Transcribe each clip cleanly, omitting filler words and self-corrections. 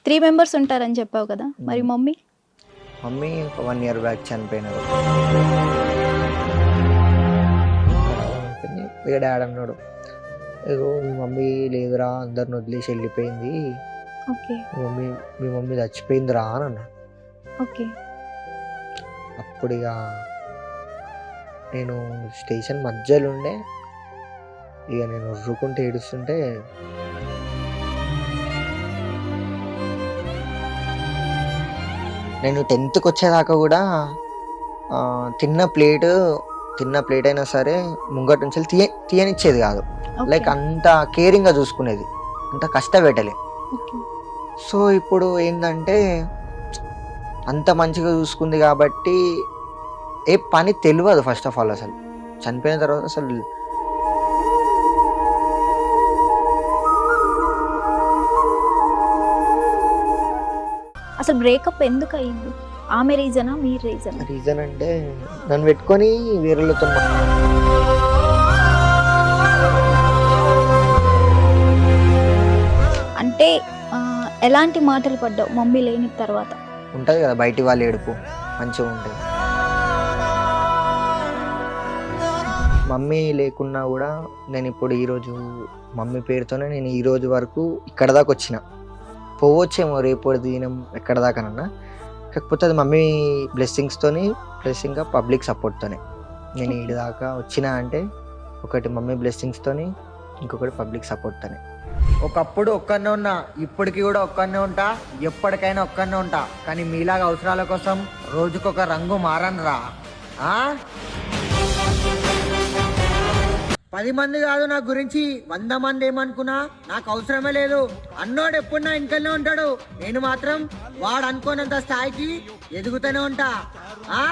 3 members ఉంటారని చెప్పావు కదా! మరి హ్మ్. మమ్మీ? మమ్మీ ఒక 1 ఇయర్ బ్యాక్ చనిపోయినారు. చనిపోయింది. ఇక డాడీ అన్నాడు, "ఇగో మీ మమ్మీ లేదురా అందరిని వదిలేసి వెళ్ళిపోయింది. ఓకే. మీ మమ్మీ చచ్చిపోయిందిరా" అని అన్నాడు. ఓకే. అప్పుడు నేను స్టేషన్ మధ్యలో ఉండే. నేను ఒర్రుకుంటూ ఏడుస్తుంటే నేను 10థ్‌కి వచ్చేదాకా కూడా తిన్న ప్లేట్ అయినా సరే ముంగట నుంచి తీయనిచ్చేది కాదు. Like okay. అంత కేరింగ్‌గా చూసుకునేది. అంత కష్టపెట్టలే. ఓకే. సో ఇప్పుడు ఏందంటే అంత మంచిగా చూసుకుంది కాబట్టి ఏ పని తెలవదు ఫస్ట్ ఆఫ్ ఆల్ అసలు. చనిపోయిన తర్వాత అసలు అసలు బ్రేకప్ ఎందుకయింది? ఆమె రీజనా? మీరు రీజనా? రీజన్ అంటే నన్ను పెట్టుకొని వేరేళ్ళతో అంటే ఎలాంటి మాటలు పడ్డావు మమ్మీ లేని తర్వాత? ఉంటది కదా బయటి వాళ్ళ ఏడుపు మంచిగా ఉంటది. మమ్మీ లేకున్నా కూడా నేను ఇప్పుడు ఈరోజు మమ్మీ పేరుతోనే నేను ఈ రోజు వరకు ఇక్కడ దాకా వచ్చిన. పోవచ్చేమో రేపు దినం ఎక్కడ దాకానన్నా. కాకపోతే అది మమ్మీ బ్లెస్సింగ్స్తోని ప్లస్ ఇంకా పబ్లిక్ సపోర్ట్‌తోనే. నేను ఓకే. ఈడి దాకా వచ్చినా అంటే ఒకటి మమ్మీ బ్లెస్సింగ్స్తోని, ఇంకొకటి పబ్లిక్ సపోర్ట్‌తోనే. ఒకప్పుడు ఒక్కనే ఉన్నా, ఇప్పటికి కూడా ఒక్కనే ఉంటా, ఎప్పటికైనా ఒక్కనే ఉంటా. కానీ మీలాగా అవసరాల కోసం రోజుకొక రంగు మారనురా. ఆ 10 మంది కాదు నా గురించి 100 మంది ఏమనుకున్నా నాకు అవసరమే లేదు. అన్నోడు ఎప్పుడు నా ఇంకనే ఉంటాడు, నేను మాత్రం వాడు అనుకోనంత స్థాయికి ఎదుగుతూనే ఉంటా. ఆ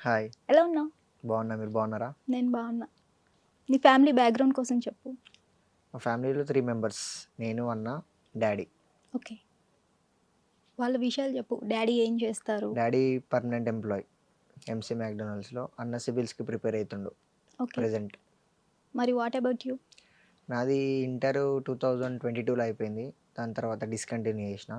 హాయ్. ఎలా ఉన్నావు? బాగున్నా. మీరు బాగున్నారా? నేను బాగున్నా. నీ ఫ్యామిలీ బ్యాక్‌గ్రౌండ్ కోసం చెప్పు. మా ఫ్యామిలీలో 3 మెంబర్స్. నేను, అన్న, డాడీ. ఓకే. వాళ్ళ విషయాలు చెప్పు. డ్యాడీ ఏం చేస్తారు? డాడీ పర్మనెంట్ ఎంప్లాయ్ ఎంసీ మ్యాక్‌డొనాల్డ్స్‌లో. అన్న సివిల్స్‌కి ప్రిపేర్ అవుతుండు ఓకే. ప్రెజెంట్. మరి వాట్ అబౌట్ యూ? నాది ఇంటర్ 2022లో అయిపోయింది. దాని తర్వాత డిస్కంటిన్యూ చేసిన.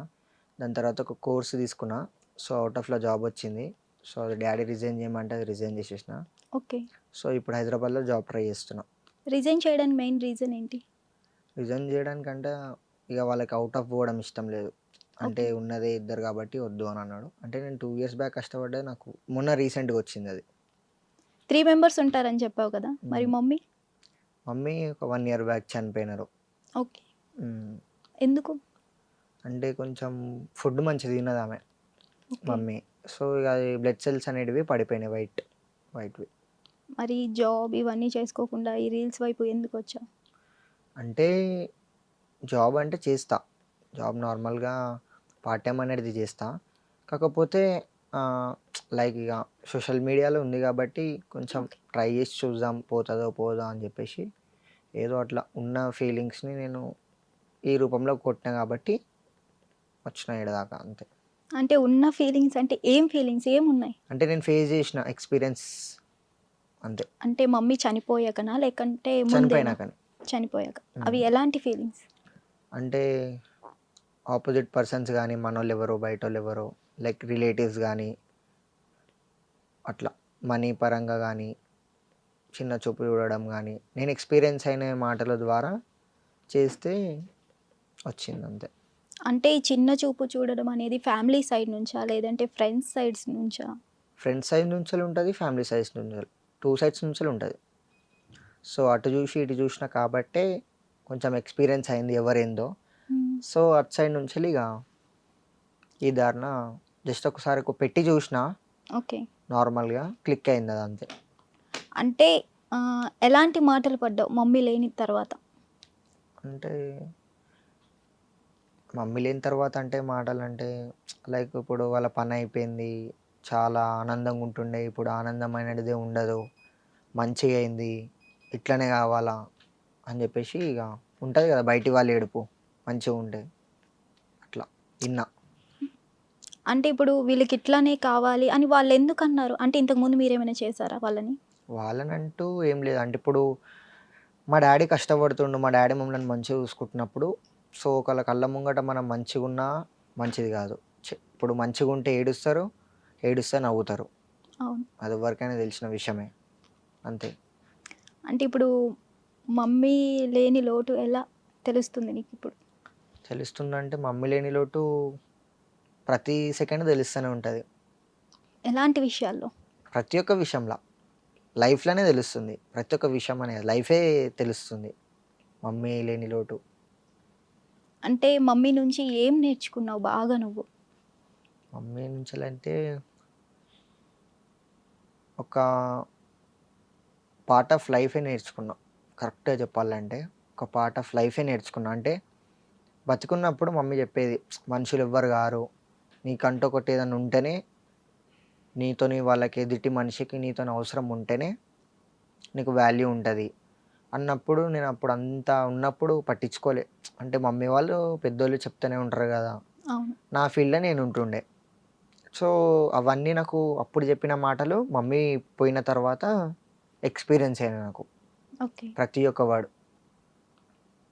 దాని తర్వాత ఒక కోర్స్ తీసుకున్నా. సో అవుట్ ఆఫ్‌లో జాబ్ వచ్చింది. సో అది డాడీ రిజైన్ చేయమంటే అది రిజైన్ చేసేసిన. ఓకే. సో ఇప్పుడు హైదరాబాద్లో జాబ్ ట్రై చేస్తున్నా. రిజైన్ చేయడానికి మెయిన్ రీజన్ ఏంటి? రిజైన్ చేయడానికంటే వాళ్ళకి అవుట్ ఆఫ్ పోవడం ఇష్టం లేదు. అంటే ఓకే. ఉన్నదే ఇద్దరు కాబట్టి వద్దు అని అన్నాడు. అంటే నేను 2 ఇయర్స్ బ్యాక్ కష్టపడ్డది నాకు మొన్న రీసెంట్‌గా వచ్చింది అది. 3 మెంబర్స్ ఉంటారని చెప్పావు కదా! మరి మమ్మీ? మమ్మీ ఒక 1 ఇయర్ బ్యాక్ చనిపోయినారు. ఓకే. హ్మ్. ఎందుకు? అంటే కొంచెం ఫుడ్ మంచిగా తినదామె ఓకే. మమ్మీ. సో అది బ్లడ్ సెల్స్ అనేటివి పడిపోయినాయి వైట్‌వి. మరి జాబ్ ఇవన్నీ చేసుకోకుండా ఈ రీల్స్ వైపు ఎందుకొచ్చావు? అంటే జాబ్ అంటే చేస్తా. జాబ్ నార్మల్‌గా పార్ట్ టైమ్ అనేది చేస్తా. కాకపోతే లైక్ సోషల్ మీడియాలో ఉంది కాబట్టి కొంచెం ఓకే. ట్రై చేసి చూద్దాం పోతదో పోదో అని చెప్పేసి ఏదో అట్లా ఉన్న ఫీలింగ్స్‌ని నేను ఈ రూపంలో కొట్టినా కాబట్టి వచ్చిన ఈడ దాకా అంతే. అంటే ఉన్న ఫీలింగ్స్ అంటే ఏం ఫీలింగ్స్ ఏమున్నాయి? అంటే నేను ఫేస్ చేసిన ఎక్స్‌పీరియన్స్ అంతే. అంటే మమ్మీ చనిపోయాకనా? లేకంటే ముందేనా? చనిపోయినాకనే. చనిపోయాక. హ్మ్. అవి ఎలాంటి ఫీలింగ్స్? అంటే ఆపోజిట్ పర్సన్స్ గానీ, మనోళ్ళెవరో, బయటోళ్ళెవరో లైక్ రిలేటివ్స్ గానీ, అట్లా మనీ పరంగా గానీ, చిన్న చూపు చూడడం గానీ, నేను ఎక్స్‌పీరియన్స్ అయిన మాటల ద్వారా చేస్తే వచ్చిందంతే. అంటే ఈ చిన్న చూపు చూడడం అనేది ఫ్యామిలీ సైడ్ నుంచా? లేదంటే ఫ్రెండ్స్ సైడ్స్ నుంచా? ఫ్రెండ్స్ సైడ్ నుంచెల్లి ఉంటది, ఫ్యామిలీ సైడ్స్ నుంచెల్లి 2 సైడ్స్ నుంచెల్లి ఉంటది. సో, అటు జూసి, ఇటు జూషిన కాబట్టే కొంచెం ఎక్స్‌పీరియన్స్ అయింది ఎవరేందో. హ్మ్. సో, అటు సైడ్ నుంచెల్లి ఈ దారిన జస్ట్ ఒకసారి పెట్టి జూషినా ఓకే. నార్మల్‌గా క్లిక్ అయింది అదంతే. అంటే ఎలాంటి మాటలు పడ్డావు మమ్మీ లేని తర్వాత? అంటే మమ్మీ లేని తర్వాత అంటే మాటలంటే లైక్ ఇప్పుడు వాళ్ళ పని అయిపోయింది. చాలా ఆనందంగా ఉంటుండే. ఇప్పుడు ఆనందం అనేటిదే ఉండదు. మంచిగా అయింది. ఇట్లనే కావాలా అని చెప్పేసి ఉంటది కదా బయటి వాళ్ళ ఏడుపు మంచిగా ఉంటే అట్లా ఇన్నా. అంటే ఇప్పుడు వీళ్ళకి ఇట్లానే కావాలి అని వాళ్ళెందుకన్నారు? అంటే ఇంతకుముందు మీరేమైనా చేశారా వాళ్ళని? వాళ్ళనంటూ ఏం లేదు. అంటే ఇప్పుడు మా డాడీ కష్టపడుతుండు. మా డాడీ మమ్మల్ని మంచిగా చూసుకుంటున్నప్పుడు సో ఒకళ్ళ కళ్ళ ముంగట మనం మంచిగున్నా మంచిది కాదు. ఇప్పుడు మంచిగుంటే ఏడుస్తారు, ఏడుస్తే నవ్వుతారు. అవును. అది ఎవరికైనా తెలిసిన విషయమే. అంతే. అంటే ఇప్పుడు మమ్మీ లేని లోటు ఎలా తెలుస్తుంది నీకిప్పుడు? తెలుస్తుందంటే మమ్మీ లేని లోటు ప్రతి సెకండ్ తెలుస్తూనే ఉంటది. ఎలాంటి విషయాల్లో? ప్రతి ఒక్క విషయంల. లైఫ్‌లోనే తెలుస్తుంది. ప్రతి ఒక్క విషయం అనేది లైఫే తెలుస్తుంది. మమ్మీ లేని లోటు. అంటే మమ్మీ నుంచి ఏం నేర్చుకున్నావు బాగా నువ్వు? మమ్మీ నుంచెలంటే ఒక పార్ట్ ఆఫ్ లైఫే నేర్చుకున్నా. కరెక్ట్‌గా చెప్పాలంటే ఒక పార్ట్ ఆఫ్ లైఫే నేర్చుకున్నా. అంటే బతికున్నప్పుడు మమ్మీ చెప్పేది, మనుషులు ఎవ్వరు గారు. నీకంటూ ఒకటి ఏదైనా ఉంటేనే నీతోని వాళ్ళకి ఎదుటి మనిషికి నీతోని అవసరం ఉంటేనే నీకు వాల్యూ ఉంటది. అన్నప్పుడు నేను అప్పుడు అంతా ఉన్నప్పుడు పట్టించుకోలే. అంటే మమ్మీ వాళ్ళు పెద్దోళ్ళు చెప్తూనే ఉంటారు గదా! అవును. నా ఫీల్డ్‌లో నేను ఉంటుండే. సో, అవన్నీ నాకు అప్పుడు చెప్పిన మాటలు మమ్మీ పోయిన తర్వాత ఎక్స్‌పీరియన్స్ అయినాయి నాకు. ఓకే. ప్రతి ఒక్క వర్డ్.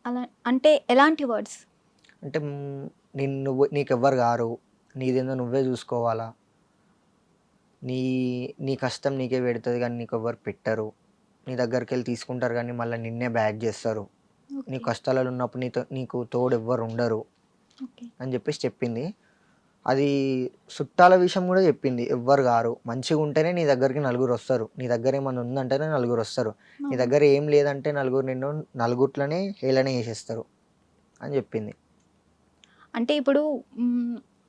అలా అంటే ఎలాంటి వర్డ్స్? అంటే నీకెవ్వరు గారు. నీదేందో నువ్వే జూసుకోవాలా. నీ నీ కష్టం నీకే పెడతది గానీ నీకెవ్వరు పెట్టరు. నీ దగ్గరికెళ్ళి తీసుకుంటారు గానీ మళ్ళా నిన్నే బ్యాక్ జేస్తారు. నీ ఓకే. కష్టాలలో ఉన్నప్పుడు నీకు తోడు ఎవ్వరు ఉండరు ఓకే. అని జెప్పేసి చెప్పింది. అది చుట్టాల విషయం గూడా జెప్పింది. ఎవ్వరు గారు. మంచిగుంటేనే నీ దగ్గరికి నలుగురొస్తారు. నీ దగ్గర ఏమన్నా ఉందంటేనే నలుగురొస్తారు. నీ అవును. దగ్గర ఏం లేదంటే నలుగురు నిన్ను నలుగుట్లనే హేళన జేసేస్తారు అని జెప్పింది. అంటే ఇప్పుడు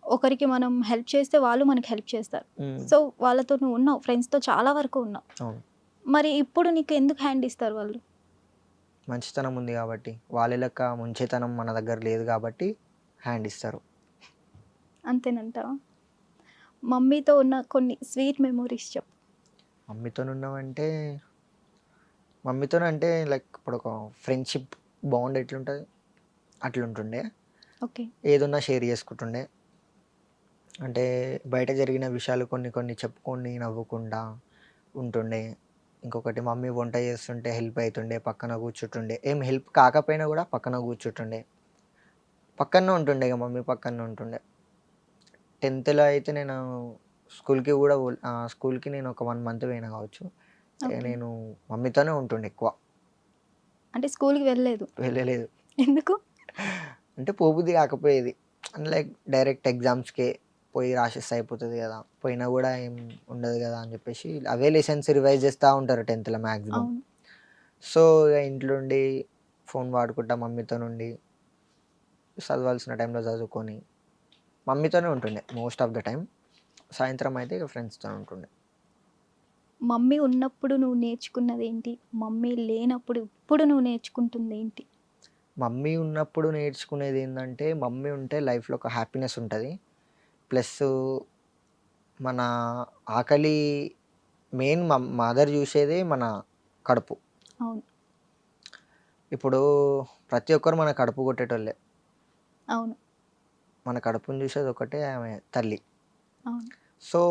ఒకరికి మనం హెల్ప్ చేస్తే వాళ్ళు మనకి హెల్ప్ చేస్తారు. హ్మ్. సో, వాళ్ళతో నువ్వు ఉన్నావు. ఫ్రెండ్స్‌తో చాలా వరకు ఉన్నావు. అవును. మరి ఇప్పుడు నీకు ఎందుకు హ్యాండ్ ఇస్తారు వాళ్ళు? మంచితనం ఉంది గాబట్టి. వాళ్ళ లెక్క ముంచేతనం మన దగ్గర లేదు గాబట్టి హ్యాండ్ ఇస్తారు. అంతేనంటావా? మమ్మీతో ఉన్న కొన్ని స్వీట్ మెమోరీస్ చెప్పు. మమ్మీతోనున్నామంటే మమ్మీతోనంటే లైక్ ఇప్పుడొక ఫ్రెండ్‌షిప్ బాండ్ ఎట్లుంటది అట్లుంటుండే. ఓకే. ఏదున్నా షేర్ జేసుకుంటుండే. అంటే బయట జరిగిన విషయాలు కొన్ని కొన్ని చెప్పుకొని నవ్వుకుంటా ఉంటుండే. ఇంకొకటి మమ్మీ వంట చేస్తుంటే హెల్ప్ అయితుండే. పక్కన కూర్చుంటుండే. ఏం హెల్ప్ కాకపోయినా గూడా పక్కన కూర్చుంటుండే. పక్కనే ఉంటుండే ఇగ మమ్మీ పక్కనే ఉంటుండే. 10థ్‌లో అయితే నేను స్కూల్‌కి నేను ఒక 1 మంత్ పోయినా కావచ్చు. ఓకే. నేను మమ్మీతోనే ఉంటుండే ఎక్కువ. అంటే స్కూలుకి వెళ్ళలేదు. వెళ్ళలేదు. ఎందుకు? అంటే పోబుద్ధి కాకపోయేది. లైక్ డైరెక్ట్ ఎగ్జామ్స్‌కే పోయి రాసేస్తే అయిపోతది గదా! పోయినా గూడా ఏం ఉండదు గదా! అని జెప్పేసి అవే లెసన్స్ రివైజ్ చేస్తా ఉంటారు 10థ్‌లో మాక్సిమం. అవును. సో, ఇగ ఇంట్లో ఉండి ఫోన్ వాడుకుంటా మమ్మీతోనుండి చదవాల్సిన టైంలో చదువుకొని మమ్మీతోనే ఉంటుండే మోస్ట్ ఆఫ్ ద టైమ్. సాయంత్రం అయితే ఇక ఫ్రెండ్స్‌తో ఉంటుండే. మమ్మీ ఉన్నప్పుడు నువ్వు నేర్చుకున్నదేంటి? మమ్మీ లేనప్పుడు ఇప్పుడు నువ్వు నేర్చుకుంటుందేంటి? మమ్మీ ఉన్నప్పుడు నేర్చుకునేదేందంటే మమ్మీ ఉంటే లైఫ్‌లో ఒక హ్యాపీనెస్ ఉంటది. ప్లస్సు మన ఆకలి మెయిన్ మదర్ జూసేదే మన కడుపు. అవును. ఇప్పుడు ప్రతి ఒక్కరు మన కడుపు కొట్టేటోళ్ళే. అవును. మన కడుపుని జూసేది ఒకటే ఆమె తల్లి. అవును. సో,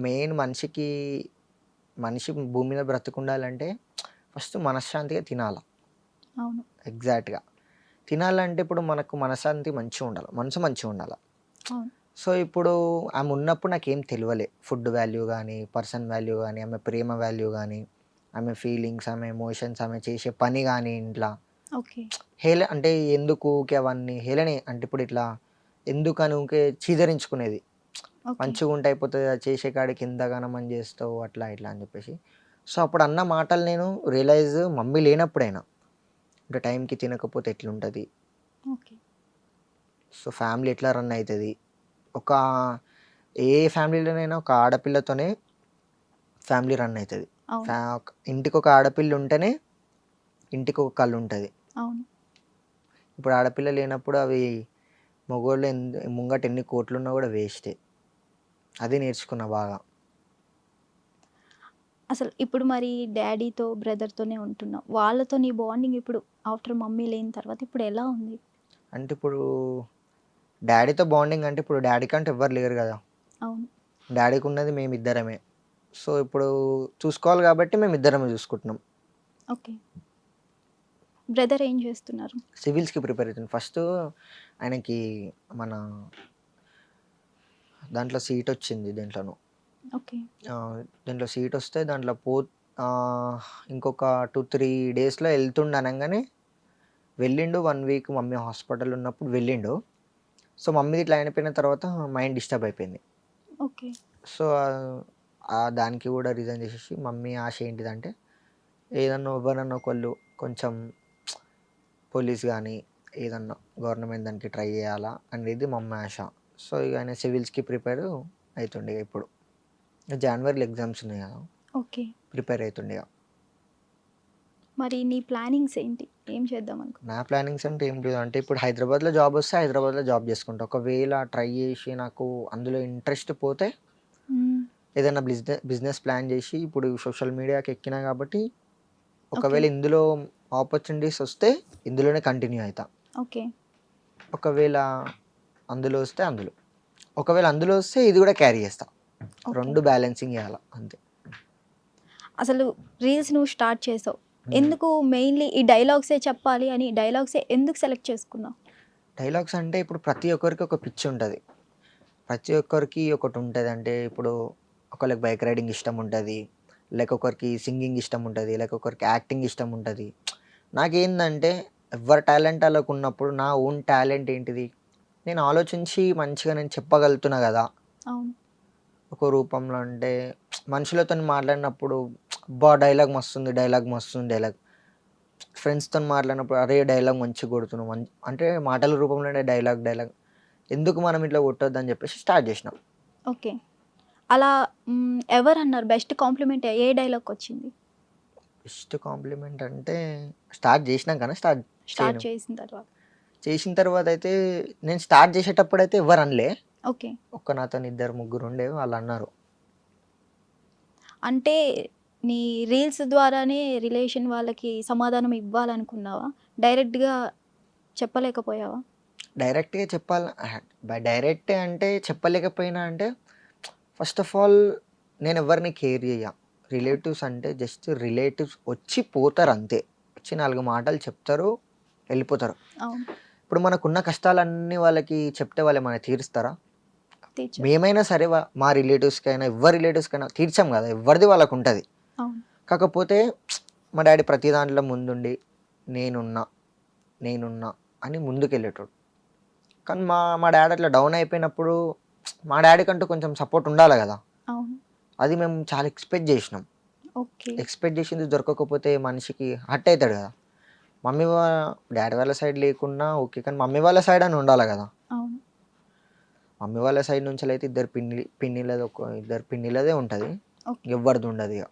మెయిన్ మనిషి భూమి మీద బ్రతికుండాలంటే ఫస్ట్ మనశ్శాంతిగా తినాల. అవును. ఎగ్జాక్ట్‌గా. తినాలంటే ఇప్పుడు మనకు మనశ్శాంతి మంచిగుండాల. మనసు మంచిగుండాల. అవును. సో, ఇప్పుడు ఆమె ఉన్నప్పుడు నాకేం తెలవలే. ఫుడ్ వాల్యూ గానీ, పర్సన్ వాల్యూ గానీ, ఆమె ప్రేమ వాల్యూ గానీ, ఆమె ఫీలింగ్స్, ఆమె ఎమోషన్స్, ఆమె చేసే పని గానీ ఇంట్ల. ఓకే. అంటే ఎందుకు ఊకే అవన్నీ హేళనే అంటే ఇప్పుడు ఇట్లా ఎందుకని ఊకే చీదరించుకునేది. ఓకే. మంచిగుంటే అయిపోతది కదా! చేసే కాడికి ఇంతగనం జేస్తావు అట్లా ఇట్లా అని జెప్పేసి. సో, అప్పుడు అన్న మాటలు నేను రియలైజ్ మమ్మీ లేనప్పుడైనా. అంటే టైంకి తినకపోతే ఎట్లుంటది? ఓకే. సో, ఫ్యామిలీ ఎట్లా రన్ అయితది? ఒక ఏ ఫ్యామిలీలోనైనా ఒక ఆడపిల్లతోనే ఫ్యామిలీ రన్ అయితది. అవును. ఇంటికొక ఆడపిల్ల ఉంటేనే ఇంటికొక కళ్ళుంటది. అవును. ఇప్పుడు ఆడపిల్ల లేనప్పుడు అవి మగోళ్ళు ముంగట ఎన్ని కోట్లున్నా గూడా వేస్టే. అది నేర్చుకున్నా బాగా. అసలు ఇప్పుడు మరి డ్యాడీతో, బ్రదర్‌తోనే ఉంటున్నావు. వాళ్ళతో నీ బాండింగ్ ఇప్పుడు ఆఫ్టర్ మమ్మీ లేని తర్వాత ఇప్పుడు ఎలా ఉంది? అంటే ఇప్పుడు డ్యాడీతో బాండింగ్ అంటే ఇప్పుడు డ్యాడీ కంటే ఎవ్వరు లేరు గదా! అవును. డ్యాడీకున్నది మేమిద్దరమే. సో, ఇప్పుడు చూసుకోవాలి గాబట్టి మేమిద్దరమే జూసుకుంటున్నాం. ఓకే. బ్రదర్ ఏం చేస్తున్నారు? సివిల్స్కి ప్రిపేర్ అవుతుంది. ఫస్ట్ ఆయనకి మన దాంట్లో సీట్ వచ్చింది దేంట్లోనో. ఓకే. దీంట్లో సీట్ వస్తే దాంట్లో ఇంకొక 2-3 డేస్లో వెళ్తుండ అనగానే వెళ్ళిండు. 1 వీక్ మమ్మీ హాస్పిటల్ ఉన్నప్పుడు వెళ్ళిండు. సో మమ్మీ ఇట్లా అయిపోయిన తర్వాత మైండ్ డిస్టర్బ్ అయిపోయింది. ఓకే. సో దానికి కూడా రీజన్ చేసేసి మమ్మీ ఆశ ఏంటిదంటే ఏదన్నా ఎవరన్నా ఒకళ్ళు కొంచెం పోలీస్ కానీ ఏదన్నా గవర్నమెంట్ దానికి ట్రై చేయాలా అనేది మమ్మీ ఆశ. సో ఇక ఆయన సివిల్స్కి ప్రిపేర్ అవుతుండే. ఇప్పుడు జనవరిలో ఎగ్జామ్స్ ఉన్నాయి కదా, ఓకే. ప్రిపేర్ అవుతుండే. మరి నీ ప్లానింగ్స్ ఏంటి? ఏం చేద్దాం అనుకో? నా ప్లానింగ్స్ అంటే ఏం లేదు. అంటే ఇప్పుడు హైదరాబాద్లో జాబ్ వస్తే హైదరాబాద్లో జాబ్ చేసుకుంటా. ఒకవేళ ట్రై చేసి నాకు అందులో ఇంట్రెస్ట్ పోతే ఏదైనా బిజినెస్ ప్లాన్ చేసి, ఇప్పుడు సోషల్ మీడియాకి ఎక్కినా కాబట్టి ఒకవేళ ఇందులో ఆపర్చునిటీస్ వస్తే ఇందులోనే కంటిన్యూ అవుతా. ఓకే. ఒకవేళ అందులో వస్తే అందులో, ఒకవేళ అందులో వస్తే ఇది కూడా క్యారీ చేస్తా. రెండు బ్యాలెన్సింగ్ చేయాలి అంతే. అసలు రీల్స్ నువ్వు స్టార్ట్ చేసావు, ఎందుకు మెయిన్లీ ఈ డైలాగ్సే చెప్పాలి అని డైలాగ్సే ఎందుకు సెలెక్ట్ చేసుకున్నావు? డైలాగ్స్ అంటే ఇప్పుడు ప్రతి ఒక్కరికి ఒక పిచ్ ఉంటుంది. ప్రతి ఒక్కరికి ఒకటి ఉంటుంది. అంటే ఇప్పుడు ఒకరికి బైక్ రైడింగ్ ఇష్టం ఉంటుంది, లేక ఒకరికి సింగింగ్ ఇష్టం ఉంటుంది, లేక ఒకరికి యాక్టింగ్ ఇష్టం ఉంటుంది. నాకేందంటే ఎవరి టాలెంట్ వాళ్ళకు ఉన్నప్పుడు నా ఓన్ టాలెంట్ ఏంటిది నేను ఆలోచించి మంచిగా నేను చెప్పగలుగుతున్నా కదా అవును. ఒక రూపంలో. అంటే మనుషులతో మాట్లాడినప్పుడు డైలాగ్ మస్తుంది, డైలాగ్ ఫ్రెండ్స్తో మాట్లాడినప్పుడు అరే డైలాగ్ మంచిగా కొడుతున్నాం అంటే మాటల రూపంలోనే డైలాగ్ ఎందుకు మనం ఇట్లా కొట్టొద్దని చెప్పేసి స్టార్ట్ చేసినాం. ఓకే. అలా ఎవరు అన్నారు బెస్ట్ కాంప్లిమెంట్ ఏ డైలాగ్ వచ్చింది? బెస్ట్ కాంప్లిమెంట్ అంటే స్టార్ట్ చేసినాకనే స్టార్ట్ చేసిన తర్వాత అయితే నేను స్టార్ట్ చేసేటప్పుడు అయితే ఎవరు అనలే. ఓకే. నాతో 2-3 ఉండే వాళ్ళు అన్నారు. అంటే నీ రీల్స్ ద్వారానే రిలేషన్ వాళ్ళకి సమాధానం ఇవ్వాలనుకున్నావా? డైరెక్ట్గా చెప్పలేకపోయావా? డైరెక్ట్గా డైరెక్ట్ అంటే చెప్పలేకపోయినా అంటే ఫస్ట్ ఆఫ్ ఆల్ నేను ఎవరిని కేర్ చేయ. రిలేటివ్స్ అంటే జస్ట్ రిలేటివ్స్ వచ్చి పోతారు అంతే. వచ్చి 4 మాటలు చెప్తారు, వెళ్ళిపోతారు. అవును. ఇప్పుడు మనకున్న కష్టాలన్నీ వాళ్ళకి చెప్తే వాళ్ళు ఏమైనా తీరుస్తారా? టీచర్. మేమైనా సరే మా రిలేటివ్స్కైనా ఎవరి రిలేటివ్స్కైనా తీర్చాం కదా, ఎవరిది వాళ్ళకు ఉంటుంది. అవును. కాకపోతే మా డాడీ ప్రతి దాంట్లో ముందుండి నేనున్నా అని ముందుకెళ్ళేటోడు. కానీ మా డాడీ అట్లా డౌన్ అయిపోయినప్పుడు మా డాడీకంటూ కొంచెం సపోర్ట్ ఉండాలి కదా. అవును. అది మేము చాలా ఎక్స్పెక్ట్ చేసినాం. ఓకే. ఎక్స్పెక్ట్ చేసింది దొరకకపోతే మనిషికి హర్ట్ అవుతాడు కదా. డాడీ వాళ్ళ సైడ్ లేకున్నా ఓకే, కానీ మమ్మీ వాళ్ళ సైడ్ అని ఉండాలి కదా. అవును. మమ్మీ వాళ్ళ సైడ్ నుంచి అయితే ఇద్దరు పిన్నిలదే ఉంటుంది, ఎవరిది ఉండదు ఇక.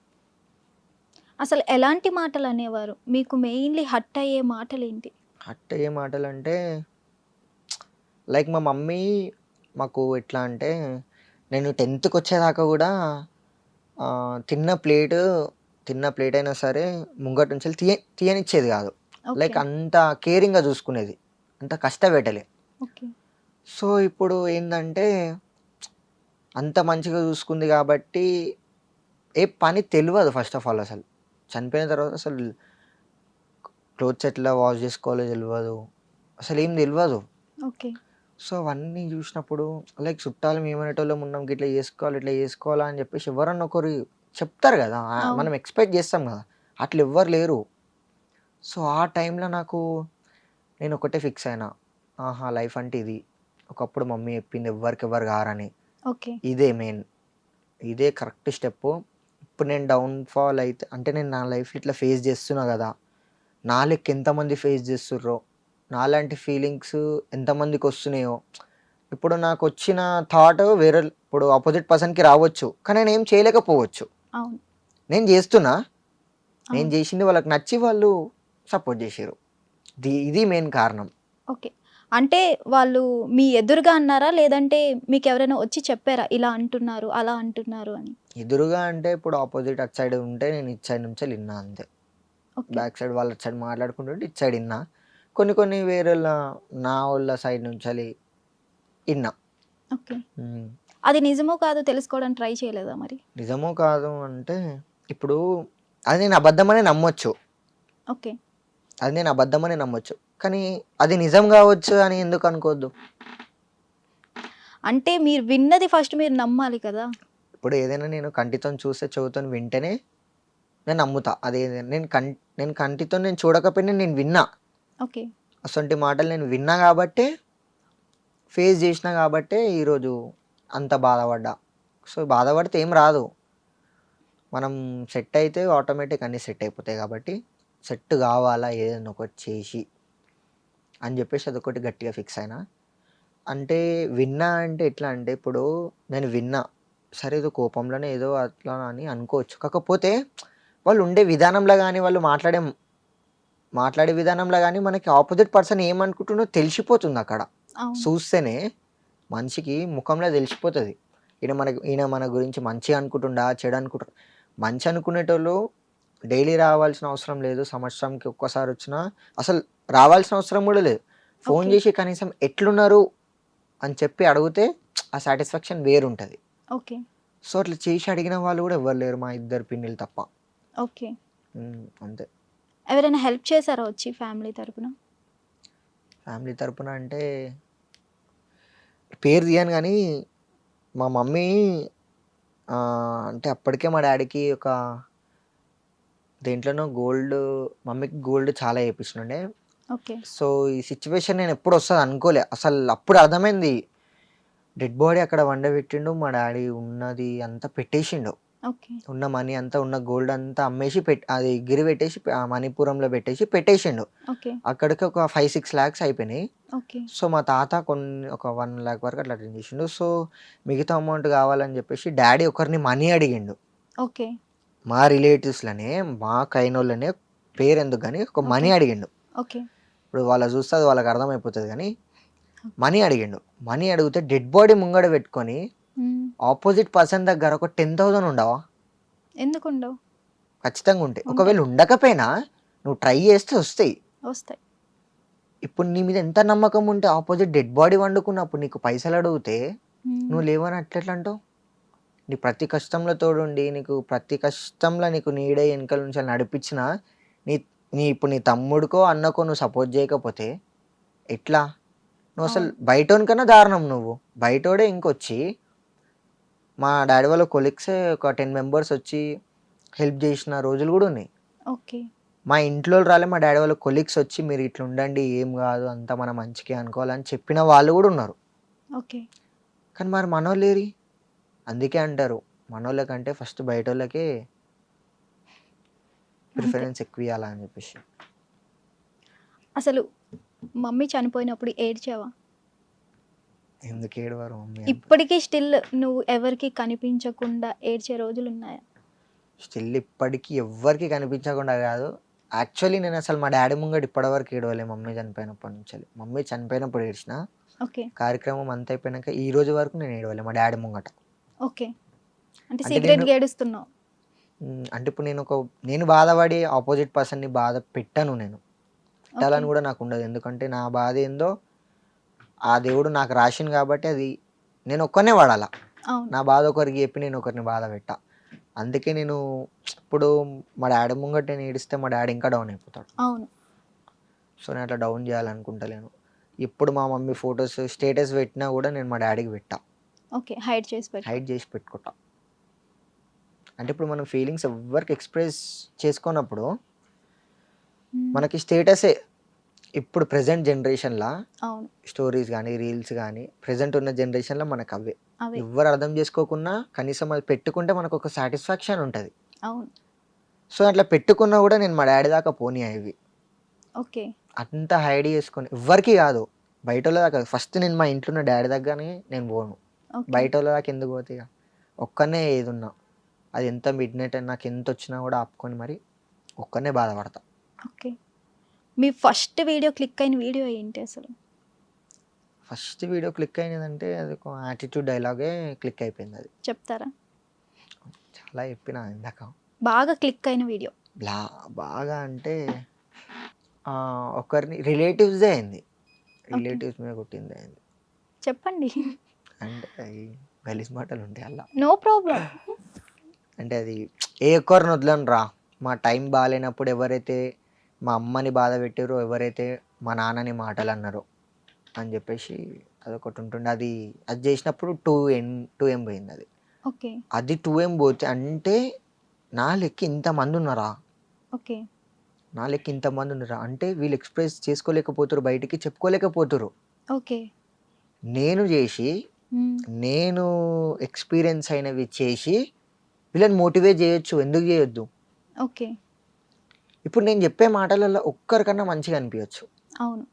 అసలు ఎలాంటి మాటలు అనేవారు? మీకు మెయిన్లీ హర్ట్ అయ్యే మాటలు ఏంటి? హర్ట్ అయ్యే మాటలు అంటే లైక్ మా మమ్మీ మాకు ఎట్లా అంటే నేను 10th వచ్చేదాకా కూడా తిన్న ప్లేట్ అయినా సరే ముంగట నుంచి తీయనిచ్చేది కాదు. లైక్ అంత కేరింగ్గా చూసుకునేది, అంత కష్టపెట్టలే. ఓకే. సో ఇప్పుడు ఏంటంటే అంత మంచిగా చూసుకుంది కాబట్టి ఏ పని తెలియదు. ఫస్ట్ ఆఫ్ ఆల్ అసలు చనిపోయిన తర్వాత అసలు క్లోత్స్ ఎట్లా వాష్ చేసుకోవాలో తెలియదు, అసలు ఏం తెలియదు. ఓకే. సో అవన్నీ చూసినప్పుడు లైక్ చుట్టాలు మేమనేటోళ్ళం ఉన్నాం, ఇట్లా చేసుకోవాలా అని చెప్పేసి ఎవరన్నా ఒకరు చెప్తారు కదా, మనం ఎక్స్పెక్ట్ చేస్తాం కదా, అట్లా ఎవ్వరు లేరు. సో ఆ టైంలో నేను ఒకటే ఫిక్స్ అయినా, లైఫ్ అంటే ఇది. ఒకప్పుడు మమ్మీ చెప్పింది ఎవరు కారని, ఓకే. ఇదే కరెక్ట్ స్టెప్. ఇప్పుడు నేను డౌన్ఫాల్ అయితే అంటే నేను నా లైఫ్ ఇట్లా ఫేస్ చేస్తున్నా కదా, నా లెక్క ఎంతమంది ఫేస్ చేస్తుర్రో, నాలాంటి ఫీలింగ్స్ ఎంతమందికి వస్తున్నాయో. ఇప్పుడు నాకు వచ్చిన థాట్ వేరే ఇప్పుడు ఆపోజిట్ పర్సన్కి రావచ్చు, కానీ నేను ఏం చేయలేకపోవచ్చు. అవును. నేను చేస్తున్నా, నేను చేసింది వాళ్ళకి నచ్చి వాళ్ళు సపోర్ట్ చేసారు. ఇది మెయిన్ కారణం. ఓకే. అంటే వాళ్ళు మీ ఎదురుగా అన్నారా, లేదంటే మీకు ఎవరైనా వచ్చి చెప్పారా ఇలా అంటున్నారు అలా అంటున్నారు అని? ఎదురుగా అంటే ఇప్పుడు ఆపోజిట్ అటు సైడ్ ఉంటే నేను ఇటు సైడ్ నుంచి విన్నా అంతే. బ్యాక్ సైడ్ వాళ్ళ సైడ్ మాట్లాడుకుంటుంటే ఇటు సైడ్ విన్నా. కొన్ని వేరే నా వాళ్ళ సైడ్ నుంచి విన్నా. ఓకే. అది నిజమో కాదో తెలుసుకోవడానికి ట్రై చేయలేదా మరి? నిజమో కాదు అంటే ఇప్పుడు అది నేను అబద్ధమనే నమ్మొచ్చు. ఓకే. అది నేను అబద్ధమని నమ్మొచ్చు, కానీ అది నిజం కావచ్చు అని ఎందుకు అనుకోవద్దు? అంటే మీరు విన్నది ఫస్ట్ మీరు నమ్మాలి కదా. ఇప్పుడు ఏదైనా నేను కంటితో చూస్తే చెవుతో వింటేనే నేను నమ్ముతా. అదే నేను కంటితో నేను చూడకపోయినా నేను విన్నా. ఓకే. అసొంటి మాటలు నేను విన్నా కాబట్టే, ఫేస్ చేసినా కాబట్టే ఈరోజు అంత బాధపడ్డా. సో బాధపడితే ఏం రాదు, మనం సెట్ అయితే ఆటోమేటిక్ అన్నీ సెట్ అయిపోతాయి. కాబట్టి సెట్ కావాలా ఏదైనా ఒకటి చేసి అని చెప్పేసి అదొకటి గట్టిగా ఫిక్స్ అయినా. అంటే విన్నా అంటే ఎట్లా అంటే, ఇప్పుడు నేను విన్నా, సరే ఏదో కోపంలోనే ఏదో అట్లా అని అనుకోవచ్చు. కాకపోతే వాళ్ళు ఉండే విధానంలో కానీ, వాళ్ళు మాట్లాడే విధానంలో కానీ మనకి ఆపోజిట్ పర్సన్ ఏమనుకుంటున్నో తెలిసిపోతుంది అక్కడ. అవును. చూస్తేనే మనిషికి ముఖంలో తెలిసిపోతుంది, ఈయన మన గురించి మంచిగా అనుకుంటుండా చెడు అనుకుంటా. మంచి అనుకునేటోళ్ళు డైలీ రావాల్సిన అవసరం లేదు, సంవత్సరంకి ఒక్కసారి వచ్చినా అసలు రావాల్సిన అవసరం కూడా లేదు. Phone okay. చేసి కనీసం ఎట్లున్నారు అని చెప్పి అడిగితే ఆ సాటిస్ఫాక్షన్ వేరుంటుంది. ఓకే. సో అట్లా చేసి అడిగిన వాళ్ళు కూడా ఎవ్వరు లేరు, మా ఇద్దరు పిన్నిలు తప్ప. ఓకే. అంతే. ఎవరైనా హెల్ప్ చేశారా వచ్చి ఫ్యామిలీ తరపున? ఫ్యామిలీ తరపున అంటే పేరు తీయను కానీ మా మమ్మీ అంటే అప్పటికే మా డాడీకి ఒక దేంట్లోనో మమ్మీకి గోల్డ్ చాలా వేయించుండే. ఓకే. సో ఈ సిచ్యువేషన్ నేను ఎప్పుడు వస్తుంది అనుకోలే. అసలు అప్పుడు అర్థమైంది, డెడ్ బాడీ అక్కడ వండబెట్టిండు, మా డాడీ ఉన్నది అంతా పెట్టేసిండు. ఓకే. ఉన్న మనీ అంతా, ఉన్న గోల్డ్ అంతా అమ్మేసి అది గిరి పెట్టేసి మణిపురంలో పెట్టేసిండు. ఓకే. అక్కడికి ఒక 5-6 lakhs అయిపోయినాయి. ఓకే. సో మా తాత ఒక 1 lakh వరకు అట్లా అటెండ్ చేసిండు. సో మిగతా అమౌంట్ కావాలని చెప్పేసి డాడీ ఒకరిని మనీ అడిగిండు. ఓకే. మా రిలేటివ్స్లోనే, మా కైనోళ్ళనే, పేరు ఎందుకు కానీ ఒక మనీ అడిగిండు. ఓకే. ఇప్పుడు వాళ్ళ చూస్తే అది వాళ్ళకి అర్థమైపోతుంది కానీ మనీ అడిగిండు. మనీ అడిగితే డెడ్ బాడీ ముంగడ పెట్టుకొని ఆపోజిట్ పర్సన్ దగ్గర ఒక 10,000 ఉండవా? ఎందుకు ఉండవు? ఖచ్చితంగా ఉంటాయి. ఒకవేళ ఉండకపోయినా నువ్వు ట్రై చేస్తే వస్తాయి. వస్తాయి. ఇప్పుడు నీ మీద ఎంత నమ్మకం ఉంటే ఆపోజిట్ డెడ్ బాడీ వండుకున్నప్పుడు నీకు పైసలు అడిగితే నువ్వు లేవని అట్లెట్లా అంటావు? నీ ప్రతి కష్టంలో తోడుండి, నీకు ప్రతి కష్టంలో నీకు నీడే వెనకాల నుంచి నడిపించిన ఇప్పుడు నీ తమ్ముడికో అన్నకో నువ్వు సపోర్ట్ చేయకపోతే ఎట్లా? నువ్వు అసలు బయటోని కన్నా దారుణం. నువ్వు బయటోడే ఇంకొచ్చి, మా డాడీ వాళ్ళ కొలీగ్సే ఒక 10 members వచ్చి హెల్ప్ చేసిన రోజులు కూడా ఉన్నాయి. ఓకే. మా ఇంట్లో రాలే, మా డాడీ వాళ్ళ కొలీగ్స్ వచ్చి మీరు ఇట్లా ఉండండి, ఏం కాదు, అంతా మన మంచికే అనుకోవాలని చెప్పిన వాళ్ళు కూడా ఉన్నారు. ఓకే. కానీ మరి మనోళ్ళేరి? అందుకే అంటారు, మనోళ్ళ కంటే ఫస్ట్ బయట వాళ్ళకే ప్రిఫరెన్స్ ఎక్కువ ఇవ్వాలని చెప్పేసి. అసలు మమ్మీ చనిపోయినప్పుడు ఏడ్చావా? ఎందుకు ఏడవారు మమ్మీ? ఇప్పటికీ స్టిల్ నువ్వు ఎవరికి కనిపించకుండా ఏడ్చే రోజులు ఉన్నాయా? స్టిల్ ఇప్పటికీ ఎవ్వరికి కనిపించకుండా కాదు. యాక్చువల్లీ నేను అసలు మా డాడీ ముంగట ఇప్పటివరకు ఏడవలే. మమ్మీ చనిపోయినప్పటి నుంచి, మమ్మీ చనిపోయినప్పుడు ఏడ్చిన, ఓకే. కార్యక్రమం అంతా అయిపోయినాక ఈ రోజు వరకు నేను ఏడవలే మా డాడీ ముంగట. ఓకే. అంటే సీక్రెట్గా ఏడుస్తున్నావు. అంటే ఇప్పుడు నేను బాధపడి ఆపోజిట్ పర్సన్ని బాధ పెట్టాను. నేను పెట్టాలని కూడా నాకు ఉండదు. ఎందుకంటే నా బాధ ఏందో ఆ దేవుడు నాకు రాసింది కాబట్టి అది నేను ఒక్కనే పడాలా. నా బాధ ఒకరికి చెప్పి నేను ఒకరిని బాధ పెట్టా. అందుకే నేను ఇప్పుడు మా డాడీ ముంగట నేను ఏడిస్తే మా డాడీ ఇంకా డౌన్ అయిపోతాడు. అవును. సో నేను అట్లా డౌన్ చేయాలనుకుంటలేను. ఇప్పుడు మా మమ్మీ ఫొటోస్ స్టేటస్ పెట్టినా కూడా నేను మా డాడీకి పెట్టా. ఓకే. హైడ్ చేసి పెట్టుకుంటా. అంటే ఇప్పుడు మనం ఫీలింగ్స్ ఎవరికి ఎక్స్ప్రెస్ చేసుకున్నప్పుడు మనకి స్టేటసే. ఇప్పుడు ప్రజెంట్ జనరేషన్లో స్టోరీస్ కానీ, రీల్స్ కానీ, ప్రజెంట్ ఉన్న జనరేషన్లో మనకు అవే. ఎవరు అర్థం చేసుకోకున్నా కనీసం అది పెట్టుకుంటే మనకు ఒక సాటిస్ఫాక్షన్ ఉంటుంది. అవును. సో అట్లా పెట్టుకున్నా కూడా నేను మా డాడీ దాకా పోనీ అవి. ఓకే. అంత హైడ్ చేసుకొని ఎవ్వరికి కాదు, బయట వాళ్ళ దాకా. ఫస్ట్ నేను మా ఇంట్లో ఉన్న డాడీ దగ్గరనే నేను పోను. బయట వాళ్ళ దాకా ఎందుకు పోతే? ఒక్కనే ఏది ఉన్నా, అది ఎంత మిడ్ నైట్ అని నాకు ఎంత వచ్చినా కూడా ఆపుకొని మరి ఒక్కనే బాధపడతా. ఓకే. మీ ఫస్ట్ వీడియో క్లిక్ అయిన వీడియో ఏంటి అసలు? ఫస్ట్ వీడియో క్లిక్ అయినదంటే అది ఒక యాటిట్యూడ్ డైలాగే క్లిక్ అయిపోయింది. అది చెప్తారా? చాలా చెప్పిన ఇందాక. బాగా క్లిక్ అయిన వీడియో? బాగా అంటే ఒకరిని రిలేటివ్స్దే అయింది. రిలేటివ్స్ మీద కొట్టింది అయింది. చెప్పండి. అంటే అవి గలీజ్ మాటలు ఉంటాయి అలా. No problem. అంటే అది ఏ ఒక్కరిని వదలను రా. మా టైం బాగాలేనప్పుడు ఎవరైతే మా అమ్మని బాధ పెట్టారో ఎవరైతే మా నాన్నని మాటలు అన్నారో అని చెప్పేసి అదొకటి ఉంటుండే. అది అది చేసినప్పుడు 2M పోయింది అది. ఓకే. అది 2M పోతే అంటే నా లెక్క ఇంతమంది ఉన్నారా, ఓకే. నా లెక్క ఇంతమంది ఉన్నారా అంటే వీళ్ళు ఎక్స్ప్రెస్ చేసుకోలేకపోతారు, బయటికి చెప్పుకోలేకపోతారు. ఓకే. నేను చేసి హ్మ్. నేను ఎక్స్పీరియన్స్ అయినవి చేసి వీళ్ళని మోటివేట్ చేయొచ్చు, ఎందుకు చేయొద్దు? ఓకే. ఇప్పుడు నేను చెప్పే మాటలలో ఒక్కరికన్నా మంచిగా అనిపించచ్చు. అవును.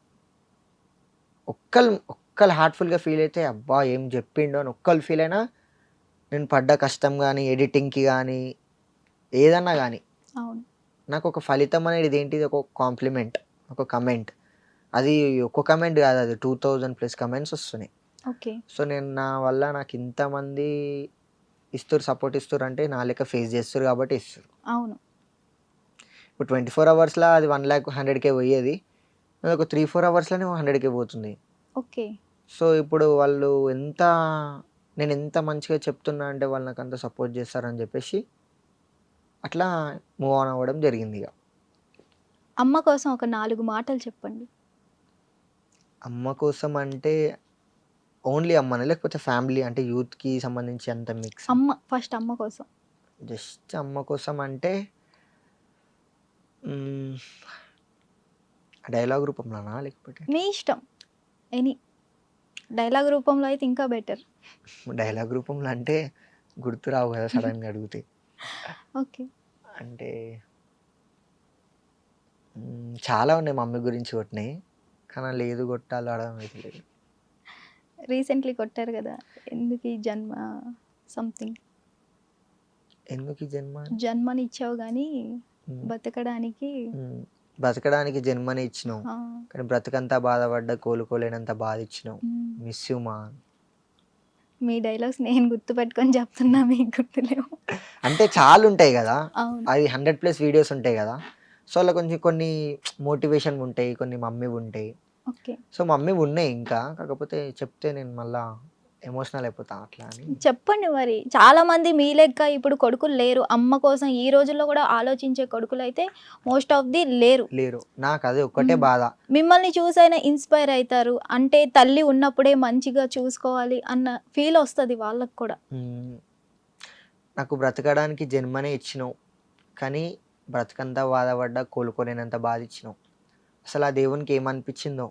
ఒక్కరు హార్ట్ఫుల్గా ఫీల్ అయితే అబ్బా ఏం చెప్పిండో అని ఒక్కరు ఫీల్ అయినా నేను పడ్డ కష్టం కానీ, ఎడిటింగ్కి కానీ, ఏదన్నా కానీ అవును. నాకు ఒక ఫలితం అనేది ఏంటిది, ఒక కాంప్లిమెంట్, ఒక కమెంట్. అది ఒక్క కమెంట్ కాదు, అది 2000+ కమెంట్స్ వస్తున్నాయి. ఓకే. సో నేను నా వల్ల నాకు ఇంతమంది ఇస్తారు, సపోర్ట్ ఇస్తారు అంటే నా లెక్క ఫేస్ చేస్తారు కాబట్టి ఇస్తారు. అవును. ఇప్పుడు 24 అవర్స్లో అది 1,100,000 పోయేది, అది ఒక 3-4 అవర్స్లోనే 100K పోతుంది. ఓకే. సో ఇప్పుడు వాళ్ళు నేను ఎంత మంచిగా చెప్తున్నా అంటే వాళ్ళు నాకు అంత సపోర్ట్ చేస్తారని చెప్పేసి అట్లా మూవ్ ఆన్ అవ్వడం జరిగింది. ఇక అమ్మ కోసం ఒక 4 మాటలు చెప్పండి. అమ్మ కోసం అంటే ఓన్లీ అమ్మనే లేకపోతే ఫ్యామిలీ అంటే యూత్కి సంబంధించి అంత మిక్స్? ఫస్ట్ అమ్మ కోసం. జస్ట్ అమ్మ కోసం అంటే డైలాగ్ రూపంలోనా లేకపోతే? మీ ఇష్టం. ఎనీ డైలాగ్ రూపంలో అయితే ఇంకా బెటర్. డైలాగ్ రూపంలో అంటే గుర్తు రావు కదా సడన్గా అడిగితే. ఓకే. అంటే చాలా ఉన్నాయి మమ్మీ గురించి కొట్టినాయి, కానీ లేదు కొట్టాలి అడగడం అయితే లేదు. రీసెంట్లీ కొట్టారు కదా, ఎందుకు ఈ జన్మ సంథింగ్. ఎందుకు ఈ జన్మ? జన్మని ఇచ్చావు కానీ ఉమ్, బతకడానికి. ఉమ్, బతకడానికి జన్మని ఇచ్చినావు, ఆ, కానీ బ్రతకంతా బాధపడ్డా కోలుకోలేనంత బాధ ఇచ్చినావు. ఉమ్. మిస్ యూ మా. మీ డైలాగ్స్ నేను గుర్తుపెట్టుకొని చెప్తున్నా, మీకు గుర్తులేవు. అంటే చాలా ఉంటాయి కదా, అవును. అది 100+ వీడియోస్ ఉంటాయి కదా. సో అలా కొంచెం కొన్ని మోటివేషన్ ఉంటాయి, కొన్ని మమ్మీ ఉంటాయి. ఓకే. సో మమ్మీ ఉన్నాయి ఇంకా, కాకపోతే చెప్తే నేను మళ్ళా ఎమోషనల్ అయిపోతా అట్లా అని. చెప్పండి మరి. చాలా మంది మీ లెక్క ఇప్పుడు కొడుకులు లేరు, అమ్మ కోసం ఈ రోజుల్లో కూడా ఆలోచించే కొడుకులు అయితే మోస్ట్ ఆఫ్ ది లేరు. లేరు, నాకు అదే ఒక్కటే బాధ. మిమ్మల్ని చూసైనా ఇన్స్పైర్ అవుతారు, అంటే తల్లి ఉన్నప్పుడే మంచిగా చూసుకోవాలి అన్న ఫీల్ వస్తుంది వాళ్ళకు కూడా. నాకు బ్రతకడానికి జన్మనే ఇచ్చినావు, కానీ బ్రతకంతా బాధపడ్డా కోలుకోలేనంత బాధ ఇచ్చినావు. అసలు ఆ దేవునికి ఏమనిపించిందో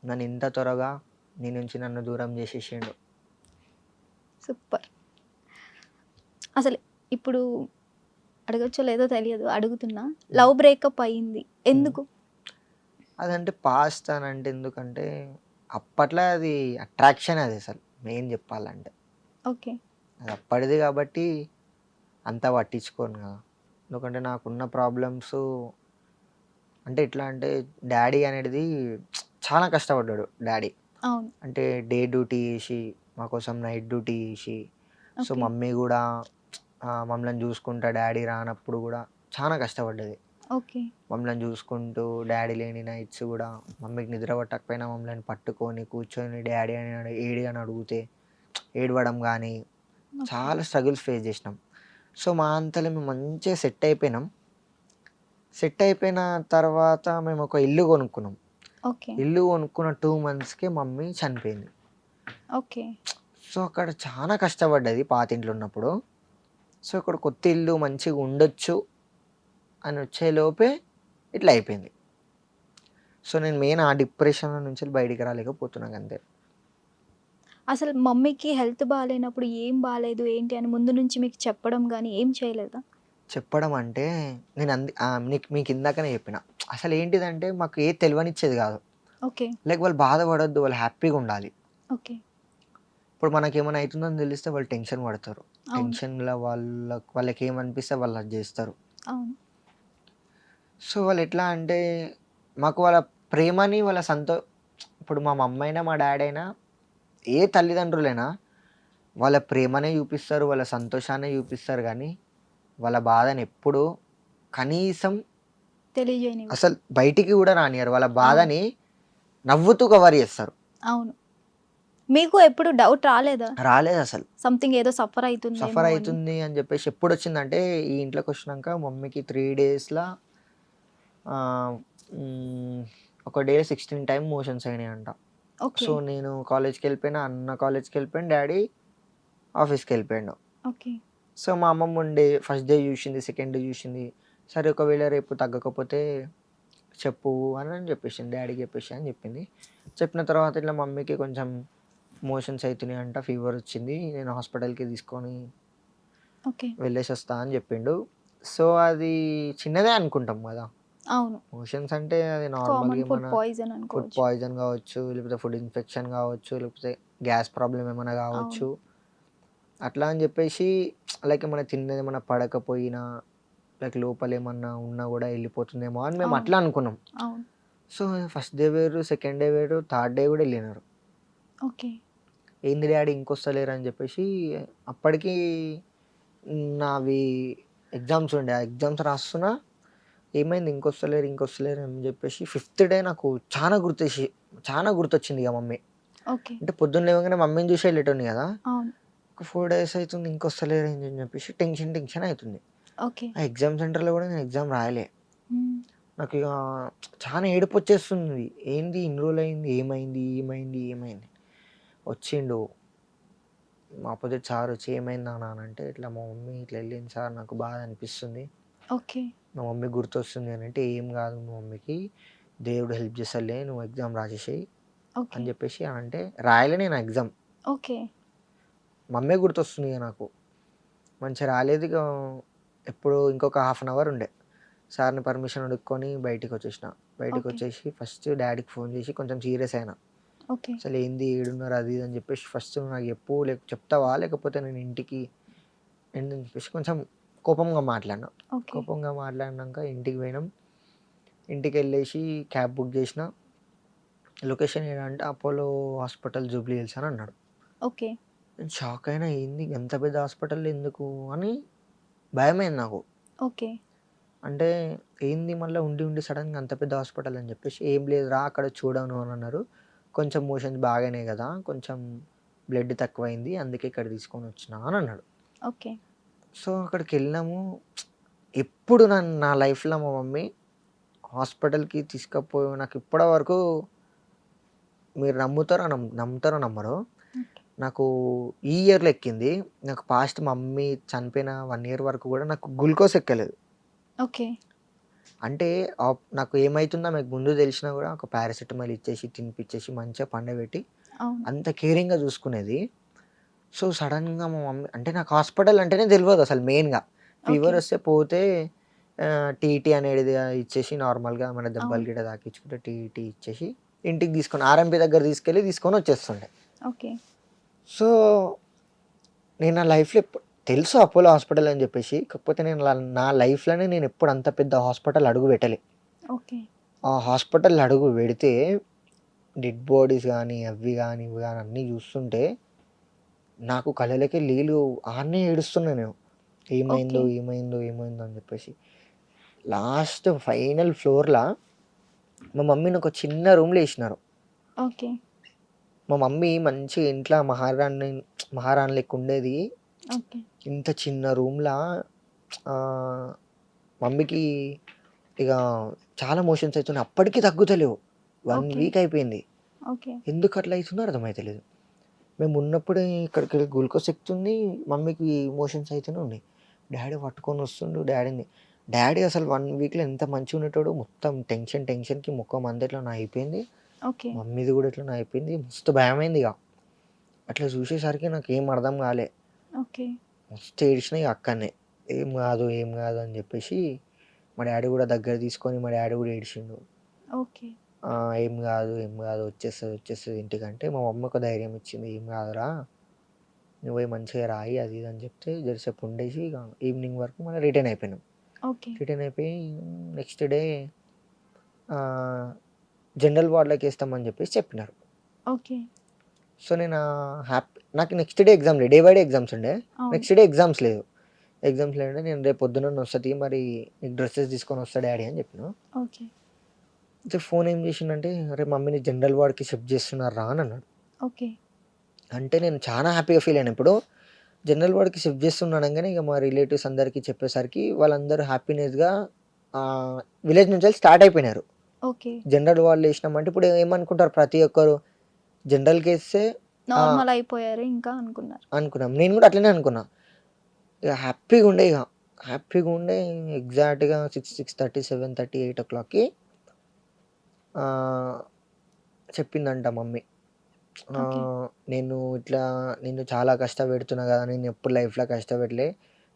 నన్ను ఇంత త్వరగా నీ నుంచి నన్ను దూరం చేసేసిండు. సూపర్. అసలు ఇప్పుడు అడగచ్చో లేదో తెలియదు, అడుగుతున్నా. లవ్ బ్రేకప్ అయ్యింది ఎందుకు? అదంటే పాస్ట్ అని అంటే ఎందుకంటే అప్పట్లో అది అట్రాక్షన్, అది అసలు మెయిన్ చెప్పాలంటే ఓకే. అది అప్పటిది కాబట్టి అంత పట్టించుకోను కదా. ఎందుకంటే నాకున్న ప్రాబ్లమ్స్ అంటే ఎట్లా అంటే డాడీ అనేది చాలా కష్టపడ్డాడు డాడీ. అవును. అంటే డే డ్యూటీ చేసి మా కోసం నైట్ డ్యూటీ చేసి, సో ఓకే. మమ్మీ కూడా మమ్మల్ని చూసుకుంటా, డాడీ రానప్పుడు కూడా చాలా కష్టపడ్డది. ఓకే. మమ్మల్ని చూసుకుంటూ డాడీ లేని నైట్స్ కూడా మమ్మీకి నిద్ర పట్టకపోయినా మమ్మల్ని పట్టుకొని కూర్చొని డాడీ అని ఏడి అని అడిగితే ఏడవడం కానీ చాలా స్ట్రగుల్స్ ఫేస్ చేసినాం. సో మా అంతలో మేము మంచిగా సెట్ అయిపోయినాం. సెట్ అయిపోయిన తర్వాత మేము ఒక ఇల్లు కొనుక్కున్నాం. ఓకే. ఇల్లు కొనుక్కున్న 2 monthsకే మమ్మీ చనిపోయింది. ఓకే. సో అక్కడ చాలా కష్టపడ్డది పాత ఇంట్లో ఉన్నప్పుడు. సో ఇక్కడ కొత్త ఇల్లు మంచిగా ఉండొచ్చు అని వచ్చేలోపే ఇట్లా అయిపోయింది. సో నేను మెయిన్ ఆ డిప్రెషన్ నుంచి బయటికి రాలేకపోతున్నాను అంతే. అసలు మమ్మీకి హెల్త్ బాగాలేనప్పుడు ఏం బాగాలేదు ఏంటి అని ముందు నుంచి మీకు చెప్పడం కానీ ఏం చేయలేదా? చెప్పడం అంటే నేను మీకు ఇందాకనే చెప్పిన, అసలు ఏంటిదంటే మాకు ఏ తెలియనిచ్చేది కాదు. ఓకే. లైక్ వాళ్ళు బాధపడొద్దు, వాళ్ళు హ్యాపీగా ఉండాలి. ఓకే. ఇప్పుడు మనకేమైనా అవుతుందని తెలిస్తే వాళ్ళు టెన్షన్ పడతారు. అవును. టెన్షన్లో వాళ్ళకి ఏమనిపిస్తే వాళ్ళు అది చేస్తారు. అవును. సో వాళ్ళు ఎట్లా అంటే మాకు వాళ్ళ ప్రేమని ఇప్పుడు మా మమ్మీ అయినా మా డాడీ అయినా ఏ తల్లిదండ్రులైనా వాళ్ళ ప్రేమనే చూపిస్తారు, వాళ్ళ సంతోషాన్ని చూపిస్తారు, కానీ వాళ్ళ బాధని ఎప్పుడు కనీసం తెలియజేయని. అసలు బయటికి కూడా రానియరు. వాళ్ళ బాధని నవ్వుతూ కవర్ చేస్తారు. అవును. మీకు ఎప్పుడు డౌట్ రాలేదా రాలేదు అసలు. సంథింగ్ ఏదో సఫర్ అవుతుంది సఫర్ అవుతుంది అని చెప్పేసి ఎప్పుడు వచ్చిందంటే ఈ ఇంట్లోకి వచ్చినాక మమ్మీకి 3 daysలో ఒక డే 16 టైమ్ మోషన్స్ అయినాయంట. ఓకే. సో నేను కాలేజ్కి వెళ్ళిపోయినా, అన్న కాలేజ్కి వెళ్ళిపోయాను, డాడీ ఆఫీస్కి వెళ్ళిపోయాడు. ఓకే. సో మా అమ్మమ్మ ఉండే ఫస్ట్ డే చూసింది, సెకండ్ డే చూసింది. సరే ఒకవేళ రేపు తగ్గకపోతే చెప్పు అని చెప్పేసింది, డాడీకి చెప్పేసి అని చెప్పింది. చెప్పిన తర్వాత ఇట్లా మమ్మీకి కొంచెం మోషన్స్ అవుతున్నాయి అంట, ఫీవర్ వచ్చింది, నేను హాస్పిటల్కి తీసుకొని ఓకే. వెళ్ళేసి వస్తా అని చెప్పిండు. సో అది చిన్నదే అనుకుంటాం కదా, అవును. మోషన్స్ అంటే అది కామన్ నార్మల్గా ఫుడ్ మన పాయిజన్ ఫుడ్ అనుకోవచ్చు. పాయిజన్ కావచ్చు, లేకపోతే ఫుడ్ ఇన్ఫెక్షన్ కావచ్చు, లేకపోతే గ్యాస్ ప్రాబ్లం ఏమైనా అవును. కావచ్చు. అట్లా అని చెప్పేసి లైక్ ఏమైనా తిన్నది ఏమైనా పడకపోయినా, లైక్ లోపల ఏమన్నా ఉన్నా కూడా వెళ్ళిపోతుందేమో అని మేము అవును. అట్లా అనుకున్నాం. అవును. సో ఫస్ట్ డే వేరు, సెకండ్ డే వేరు, థర్డ్ డే కూడా వెళ్ళినారు. ఓకే. ఏంది డాడీ ఇంకొస్తలేరు అని చెప్పేసి, అప్పటికి నావి ఎగ్జామ్స్ ఉండే, ఆ ఎగ్జామ్స్ రాస్తున్నా, ఏమైంది ఇంకొస్తలేరు ఇంకొస్తలేరు అని చెప్పేసి ఫిఫ్త్ డే నాకు చాలా గుర్తొచ్చింది ఇక మమ్మీ. ఓకే. అంటే పొద్దున్న లేవగానే మమ్మీని చూసి వెళ్ళేటోని కదా, అవును. ఒక 4 డేస్ అవుతుంది ఇంకొస్తలేరు అని చెప్పేసి టెన్షన్ అవుతుంది. ఓకే. ఆ ఎగ్జామ్ సెంటర్లో కూడా నేను ఎగ్జామ్ రాయలే. హ్మ్. నాకు ఇక చాలా ఏడుపు వచ్చేస్తుంది. ఏంది ఇన్ని రోజులు అయింది, ఏమైంది ఏమైంది ఏమైంది. వచ్చిండు మా అపోజిట్ సార్ వచ్చి, "ఏమైంది నాన్న" అని అంటే, "ఇట్లా మా మమ్మీ ఇట్లా వెళ్ళింది సార్, నాకు బాధ అనిపిస్తుంది, ఓకే. మా మమ్మీ గుర్తొస్తుంది" అని అంటే, "ఏం కాదు మా మమ్మీకి, దేవుడు హెల్ప్ చేస్తాడులే, నువ్వు ఎగ్జామ్ రాసేసేయి" ఓకే. అని చెప్పేసి అంటే రాయలే నేను ఎగ్జామ్. ఓకే. మమ్మీ గుర్తొస్తుంది ఇక నాకు. మంచిగా రాలేదు ఇక. ఎప్పుడు ఇంకొక హాఫ్ అన్ అవర్ ఉండే, సార్ని పర్మిషన్ అడుక్కొని బయటికి వచ్చేసిన. బయటికి ఓకే. వచ్చేసి ఫస్ట్ డాడీకి ఫోన్ చేసి కొంచెం సీరియస్ అయినా. ఓకే. అసలు ఏంది ఏడున్నారు అది ఇది అని చెప్పేసి, ఫస్ట్ నాకు చెప్పు, చెప్తావా లేకపోతే నేను ఇంటికి ఏంటని చెప్పేసి కొంచెం కోపంగా మాట్లాడినా. ఓకే. కోపంగా మాట్లాడినాక ఇంటికి పోయినాం. ఇంటికి వెళ్ళేసి క్యాబ్ బుక్ చేసిన. లొకేషన్ ఏంటంటే అపోలో హాస్పిటల్ జూబ్లీ హిల్స్ అని అన్నాడు. ఓకే. నేను షాక్ అయినా, ఏంది ఎంత పెద్ద హాస్పిటల్ ఎందుకు అని భయమైంది నాకు. ఓకే. అంటే ఏంది మళ్ళీ ఉండి ఉండి సడన్గా అంత పెద్ద హాస్పిటల్ అని చెప్పేసి, "ఏం లేదురా అక్కడ చూడను" అని అన్నారు. "కొంచెం మోషన్స్ బాగానే కదా, కొంచెం బ్లడ్ తక్కువైంది, అందుకే ఇక్కడ తీసుకొని వచ్చిన" అని అన్నాడు. ఓకే. సో అక్కడికి వెళ్ళినాము. ఎప్పుడు నా లైఫ్లో మా మమ్మీ హాస్పిటల్కి తీసుకుపోయి, నాకు ఇప్పటి వరకు మీరు నమ్ముతారో నమ్మరో, ఓకే. నాకు ఈ ఇయర్లో ఎక్కింది. నాకు పాస్ట్ మా మమ్మీ చనిపోయిన 1 ఇయర్ వరకు కూడా నాకు గ్లూకోజ్ ఎక్కలేదు. ఓకే. అంటే నాకు ఏమైతుందో ఆమెకు ముందు తెలిసినా కూడా ఒక పారాసిటమాల్ ఇచ్చేసి, తినిపించేసి, మంచిగా పండబెట్టి అవును. అంత కేరింగ్‌గా చూసుకునేది. సో సడన్‌గా మా మమ్మీ అంటే, నాకు హాస్పిటల్ అంటేనే తెలవదు అసలు మెయిన్‌గా. Fever okay. వస్తే పోతే టీటీ అనేది ఇచ్చేసి, నార్మల్‌గా మన దెబ్బలు అవును. గిట్ట తాకించుకుంటే టీటీ ఇచ్చేసి ఇంటికి ఆర్ఎంపీ దగ్గర తీసుకొని వచ్చేస్తుండే. ఓకే. సో నేను నా లైఫ్‌లో తెలుసు అపోలో హాస్పిటల్ అని చెప్పేసి, కాకపోతే నేను నా లైఫ్‌లోనే నేను ఎప్పుడు అంత పెద్ద హాస్పిటల్ అడుగు పెట్టలే. ఓకే. ఆ హాస్పిటల్ అడుగు పెడితే డెడ్ బాడీస్ కానీ, అవి కానీ ఇవి కానీ అన్నీ చూస్తుంటే నాకు కళ్ళలోకి నీళ్ళు ఆడనే ఏడుస్తున్నా నేను. ఏమైందో ఓకే. ఏమైందో ఏమైందో అని చెప్పేసి. లాస్ట్ ఫైనల్ ఫ్లోర్‌లా మా మమ్మీని ఒక చిన్న రూమ్‌లో ఏసినారు. ఓకే. మా మమ్మీ మంచిగా ఇంట్లో మహారాణి లెక్క ఉండేది. ఓకే. ఇంత చిన్న రూమ్‌లా మమ్మీకి ఇక చాలా మోషన్స్ అవుతున్నాయి. అప్పటికి తగ్గుతలేవు. 1 ఓకే. వీక్ అయిపోయింది. ఓకే. ఎందుకు అట్లా అవుతుందో అర్థమైతలేదు. మేము ఉన్నప్పుడే ఇక్కడికి గ్లూకోజ్ ఎక్కుతుంది, మమ్మీకి మోషన్స్ అయితూనే ఉన్నాయి. డాడీ పట్టుకొని వస్తుండు డాడీని. డాడీ అసలు 1 వీక్‌లో ఎంత మంచిగా ఉండేటోడు, మొత్తం టెన్షన్‌కి ముఖం అంతా ఇట్లనో అయిపోయింది. ఓకే. మమ్మీది కూడా ఇట్లనో అయిపోయింది. మస్తు భయమైంది ఇక. అట్లా చూసేసరికి నాకేం అర్థం కాలే. ఓకే. మస్తు ఏడ్చినా ఇక అక్కడనే. ఏం కాదు ఏం కాదు అని చెప్పేసి మా డాడీ కూడా దగ్గర తీసుకొని, మా డాడీ కూడా ఏడ్చిండు. ఓకే. ఏం కాదు ఏం కాదు వచ్చేస్తుంది ఇంటికంటే, మా మమ్మీ ఒక ధైర్యం ఇచ్చింది. "ఏం కాదురా, నువ్వు పోయి మంచిగా రాయి" అది ఇది అని చెప్తే జరసేపు ఉండేసి ఇక ఈవినింగ్ వరకు మళ్ళీ రిటర్న్ అయిపోయినాం. ఓకే. రిటర్న్ అయిపోయి నెక్స్ట్ డే జనరల్ వార్డ్‌లోకి వేస్తామని చెప్పేసి చెప్పినారు. ఓకే. సో నేను నాకు నెక్స్ట్ డే ఎగ్జామ్ లేదు, డే బై డే ఎగ్జామ్స్ ఉండే. అవును. నెక్స్ట్ డే ఎగ్జామ్స్ లేదంటే, నేను రేపు పొద్దున్న వస్తుంది, మరి నీకు డ్రెస్సెస్ తీసుకొని వస్తా డాడీ అని చెప్పిన. ఓకే. అయితే ఫోన్ ఏం చేసిండంటే, "అరే మమ్మీని జనరల్ వార్డ్‌కి షిఫ్ట్ చేస్తున్నారా" అని అన్నాడు. ఓకే. అంటే నేను చాలా హ్యాపీగా ఫీల్ అయినా. ఇప్పుడు జనరల్ వార్డ్‌కి షిఫ్ట్ చేస్తున్నా అనంగానే ఇక మా రిలేటివ్స్ అందరికీ చెప్పేసరికి వాళ్ళందరూ హ్యాపీనెస్‌గా విలేజ్ నుంచి స్టార్ట్ అయిపోయినారు. ఓకే. జనరల్ వార్డ్‌లో ఏసినామంటే ఇప్పుడు ఏమనుకుంటారు ప్రతి ఒక్కరు జనరల్‌కేస్తే ఆ! నార్మల్ అయిపోయారు ఇంకా అనుకున్నారు. అనుకున్నాం. నేను గూడా అట్లనే అనుకున్నా. ఇగ హ్యాపీగుండే ఇగ. హ్యాపీగుండే ఎగ్జాక్ట్‌గా 6, 6:30, 7:30, 8:00కి ఆహ్, చెప్పిందంట మమ్మీ. ఓకే. నేను ఇట్లా నిన్ను చాలా కష్టపెడుతున్నా గదా! నేను ఎప్పుడు లైఫ్‌లో కష్టపెట్టలే.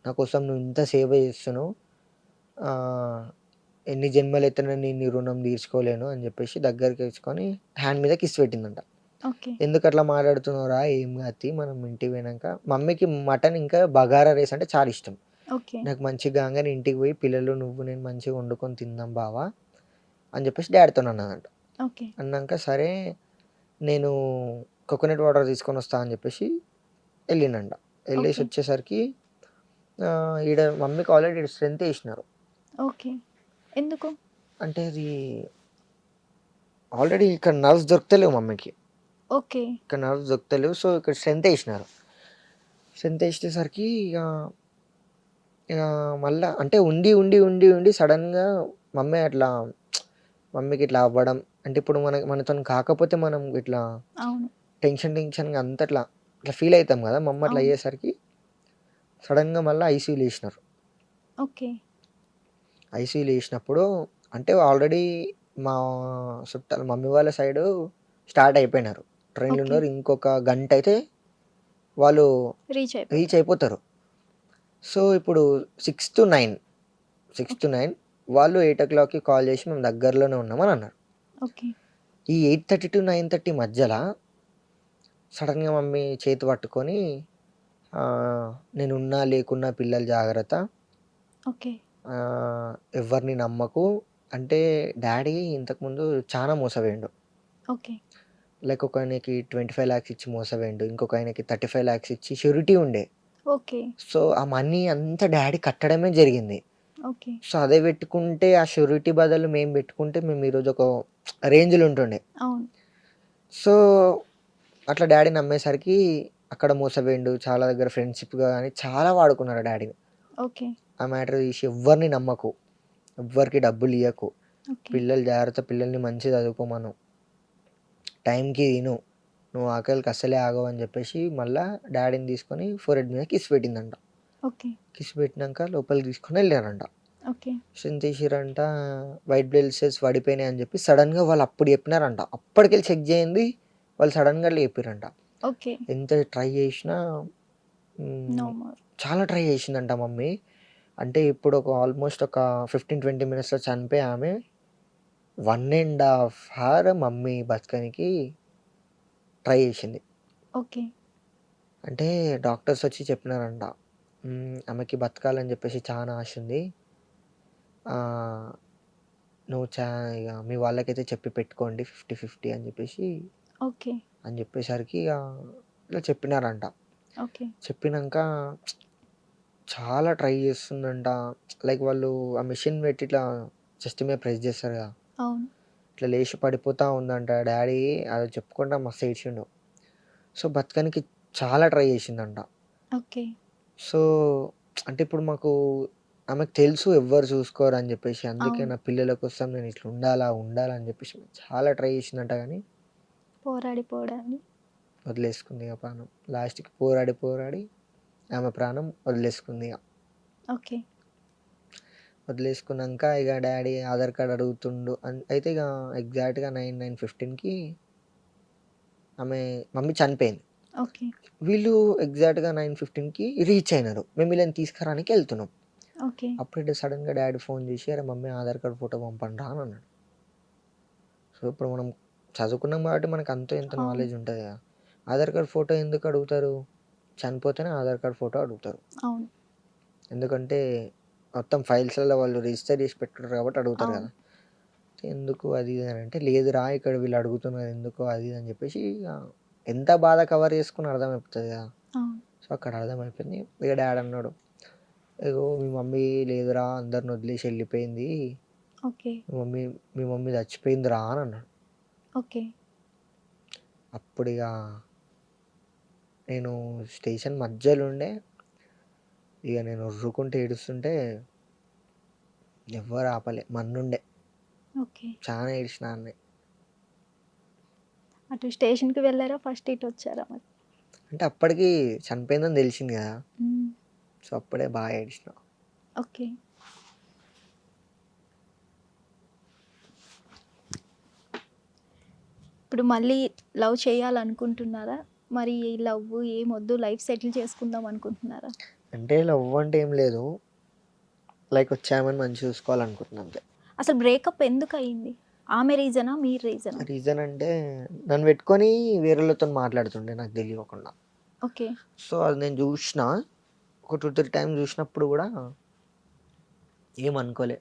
నా కోసం నువ్వు ఇంత సేవ చేస్తున్నావు. ఆహ్, ఎన్ని జన్మలెత్తినా నేను నీ రుణం తీర్చుకోలేను అని జెప్పేసి దగ్గరికేసుకొని హ్యాండ్ మీద కిస్ పెట్టిందంట. ఓకే. ఎందుకట్లా మాట్లాడుతున్నావురా? ఏం గాదు తీ మనం ఇంటికి పోయినంక మమ్మీకి మటన్ ఇంకా బగారా రైస్ అంటే చాలా ఇష్టం. ఓకే. నాకు మంచిగా కాంగానే ఇంటికి పోయి పిల్లలు, నువ్వు, నేను మంచిగా వండుకొని తిందాం బావ అని చెప్పేసి డ్యాడీతోనన్నదంట. ఓకే. అన్నాక సరే నేను కోకోనట్ వాటర్ తీసుకొనొస్తా అని చెప్పేసి ఎళ్ళిండంట. ఓకే. ఎళ్ళేసొచ్చేసరికి ఈడ మమ్మీకి ఆల్రెడీ స్ట్రెంత్ ఏసినారు. ఓకే. ఎందుకు? అంటే అది ఆల్రెడీ ఇక్కడ నర్వ్స్ దొరుకుతలేవు మమ్మీకి. ఓకే. ఇక్కడ నర్వ్స్ దొరుకుతలేవు. సో, ఇక్కడ స్ట్రెంత్ ఏసినారు. స్ట్రెంత్ ఏసేసరికి ఇగ మళ్ళా అంటే ఉండి సడెన్‌గా మమ్మీ అట్లా మమ్మీకి ఇట్లా అవ్వడం. అంటే ఇప్పుడు మనతోని కాకపోతే మనం ఇట్లా అవును. టెన్షన్‌గా అంతా ఇట్లా ఫీల్ అయితాం గదా! మమ్మీ అట్లా అవును. అయ్యేసరికి సడెన్‌గా మళ్ళా ఐసీయూలో ఏసినారు. ఓకే. ఐసీయూలో ఏసినప్పుడు అంటే ఆల్రెడీ మా చుట్టాలు మమ్మీ వాళ్ళ సైడు స్టార్ట్ అయిపోయినారు. ట్రైన్‌లో ఓకే. ఉన్నారు. ఇంకొక గంట అయితే వాళ్ళు రీచ్ రీచ్ అయిపోతారు. అయిపోతారు. సో, ఇప్పుడు 6-9 6-9 వాళ్ళు 8:00కి కాల్ చేసి మేము దగ్గరలోనే ఉన్నామని అన్నారు. ఓకే. ఈ 8:30-9:30 మధ్యల సడెన్‌గా మమ్మీ చేతి పట్టుకొని నేనున్నా లేకున్నా పిల్లలు జాగ్రత్త. ఓకే. ఆహ్, ఎవ్వరిని నమ్మకు. అంటే డ్యాడీ ఇంతకుముందు చానా మోసపోయిండు. ఓకే. లైక్ ఒకాయనకి 25,00,000 ఇచ్చి మోసపోయిండు. ఇంకొకాయనకి 35,00,000 ఇచ్చి షూరిటీ ఉండే. ఓకే. సో, ఆ మనీ అంతా డ్యాడీ కట్టడమే జరిగింది. ఓకే. సో, అదే పెట్టుకుంటే ఆ షూరిటీ బదులు మేము పెట్టుకుంటే మేము ఈరోజు ఒక రేంజ్‌లో ఉంటుండే. అవును. సో, అట్లా డ్యాడీ నమ్మేసరికి అక్కడ మోసపోయిండు. చాలా దగ్గర ఫ్రెండ్‌షిప్‌గా గాని చాలా వాడుకున్నారు డ్యాడీని. ఓకే. ఆ మ్యాటర్ తీసి ఎవ్వరిని నమ్మకు. ఎవ్వరికి డబ్బులియ్యకు. ఓకే. పిల్లలు జాగ్రత్త పిల్లల్ని మంచిగా చదువుకోమను. టైంకి తిను. నువ్వు ఆకలికి అస్సలే ఆగవు అని చెప్పేసి మళ్ళా డ్యాడీని తీసుకొని ఫోర్‌హెడ్ మీద కిస్ పెట్టిందంట. ఓకే. కిస్ పెట్టినంక లోపలికి తీసుకొని ఎళ్ళారంట. ఓకే. చింతేసిర్రంట. వైట్ బ్లడ్ సెల్స్ పడిపోయినాయి అని చెప్పి సడెన్‌గా వాళ్ళు అప్పుడు చెప్పినారంట. అప్పటికెళ్ళి చెక్ చేయంది వాళ్ళు సడెన్‌గా అట్లా చెప్పిర్రంట. ఓకే. ఎంత ట్రై చేసినా నో హ్మ్. మోర్. చాలా ట్రై చేసిందంట మమ్మీ. అంటే ఇప్పుడు ఆల్మోస్ట్ ఒక 15, 20 మినిట్స్‌లో చనిపోయే ఆమె 1 ½ అవర్ మమ్మీ బతకనికి ట్రై చేసింది. ఓకే. అంటే డాక్టర్స్ వచ్చి చెప్పినారంట. ఆమెకి బతకాలని చెప్పేసి చానా ఆశ ఉంది. ఆహ్, నువ్వు ఇగ మీ వాళ్ళకైతే చెప్పి పెట్టుకోండి 50, 50 అని చెప్పేసి ఓకే. అని చెప్పేసరికి ఇట్లా చెప్పినారంట. ఓకే. చెప్పినంక చాలా ట్రై చేస్తుందంట. లైక్ వాళ్ళు ఆ మెషిన్ పెట్టి ఇట్లా చెస్ట్ మీద ప్రెస్ చేస్తారు కదా! అవును. ఇట్లా లేచి పడిపోతా ఉందంట. డ్యాడీ అది చెప్పుకుంటా మస్తు ఏడ్చిండు. సో, బతకనికి చాలా ట్రై చేసిందంట. ఓకే. సో, అంటే ఇప్పుడు మాకు ఆమెకు తెలుసు ఎవ్వరు చూసుకోరని జెప్పేసి. అందుకే అవును. నా పిల్లల కోసం నేను ఇట్లా ఉండాలా అని జెప్పేసి చాలా ట్రై చేసిందంట గానీ, పోరాడి వదిలేసుకుంది ఇగ ప్రాణం. లాస్ట్‌కి పోరాడి ఆమె ప్రాణం వదిలేసుకుంది ఇగ. ఓకే. వదిలేసుకున్నంక ఇగ డ్యాడీ ఆధార్ కార్డ్ అడుగుతుండు. అయితే ఇగ ఎగ్జాక్ట్‌గా 9:15కి ఆమె మమ్మీ చనిపోయింది. ఓకే. వీళ్ళు ఎగ్జాక్ట్‌గా 9:15కి రీచ్ అయినారు. మేము వీళ్ళని తీసుకురానీకి ఎళ్తున్నాం. ఓకే. అప్పుడే సడెన్‌గా డ్యాడీ ఫోన్ చేసి, "అరే మమ్మీ ఆధార్ కార్డ్ ఫోటో పంపండ్రా" అని అన్నాడు. సో, ఇప్పుడు మనం చదువుకున్నాం కాబట్టి మనకు అంతో ఇంతో అవును. నాలెడ్జ్ ఉంటది కదా! ఆధార్ కార్డ్ ఫోటో ఎందుకు అడుగుతారు? చనిపోతేనే ఆధార్ కార్డ్ ఫోటో అడుగుతారు. అవును. ఎందుకంటే మొత్తం ఫైల్స్‌లలో వాళ్ళు రిజిస్టర్ చేసి పెట్టుకుంటారు కాబట్టి అడుగుతారు అవును. కదా! ఎందుకు అది ఇది అని అంటే, "లేదురా ఇక్కడ వీళ్ళు అడుగుతున్నారు ఎందుకు" అది ఇది అని చెప్పేసి ఇగ ఎంత బాధ కవర్ చేసుకున్నా అర్థమైపోతది కదా! అవును. సో, అక్కడ అర్థమైపోయింది. ఇక డ్యాడీ అన్నాడు, "ఇగో మీ మమ్మీ లేదురా అందరిని వదిలేసి ఎళ్ళిపోయింది. ఓకే. మీ మమ్మీ చచ్చిపోయిందిరా" అని అన్నాడు. ఓకే. అప్పుడిగ నేను స్టేషన్ మధ్యలో ఉండే. నేను ఒర్రుకుంటూ ఏడుస్తుంటే ఎవ్వరు ఆపలే. మా అన్నుండే. ఓకే. చాలా ఏడ్చిన అన్నీ. అటు స్టేషన్‌కి వెళ్లారా? ఫస్ట్ ఇటు వచ్చారా మరి? అంటే అప్పటికి చనిపోయిందని తెలిసింది కదా! హ్మ్. సో, అప్పుడే బాగా ఏడ్చిన. ఓకే. ఇప్పుడు మళ్ళీ లవ్ చేయాలనుకుంటున్నారా? మరి ఈ లవ్వు ఏమొద్దు లైఫ్ సెటిల్ చేసుకుందాం అనుకుంటున్నారా? అంటే లవ్ అంటే ఏం లేదు. లైక్ వచ్చామని మంచిగా చూసుకోవాలనుకుంటున్నా అంతే. అసలు బ్రేకప్ ఎందుకయింది? ఆమె రీజనా? మీరు రీజనా? రీజన్ అంటే నన్ను పెట్టుకొని వేరేళ్ళతోని మాట్లాడుతుండే నాకు తెలియకుండా. ఓకే. సో, అది నేను చూసిన. ఒక 2, 3 టైమ్స్ చూసినప్పుడు కూడా ఏమనుకోలే.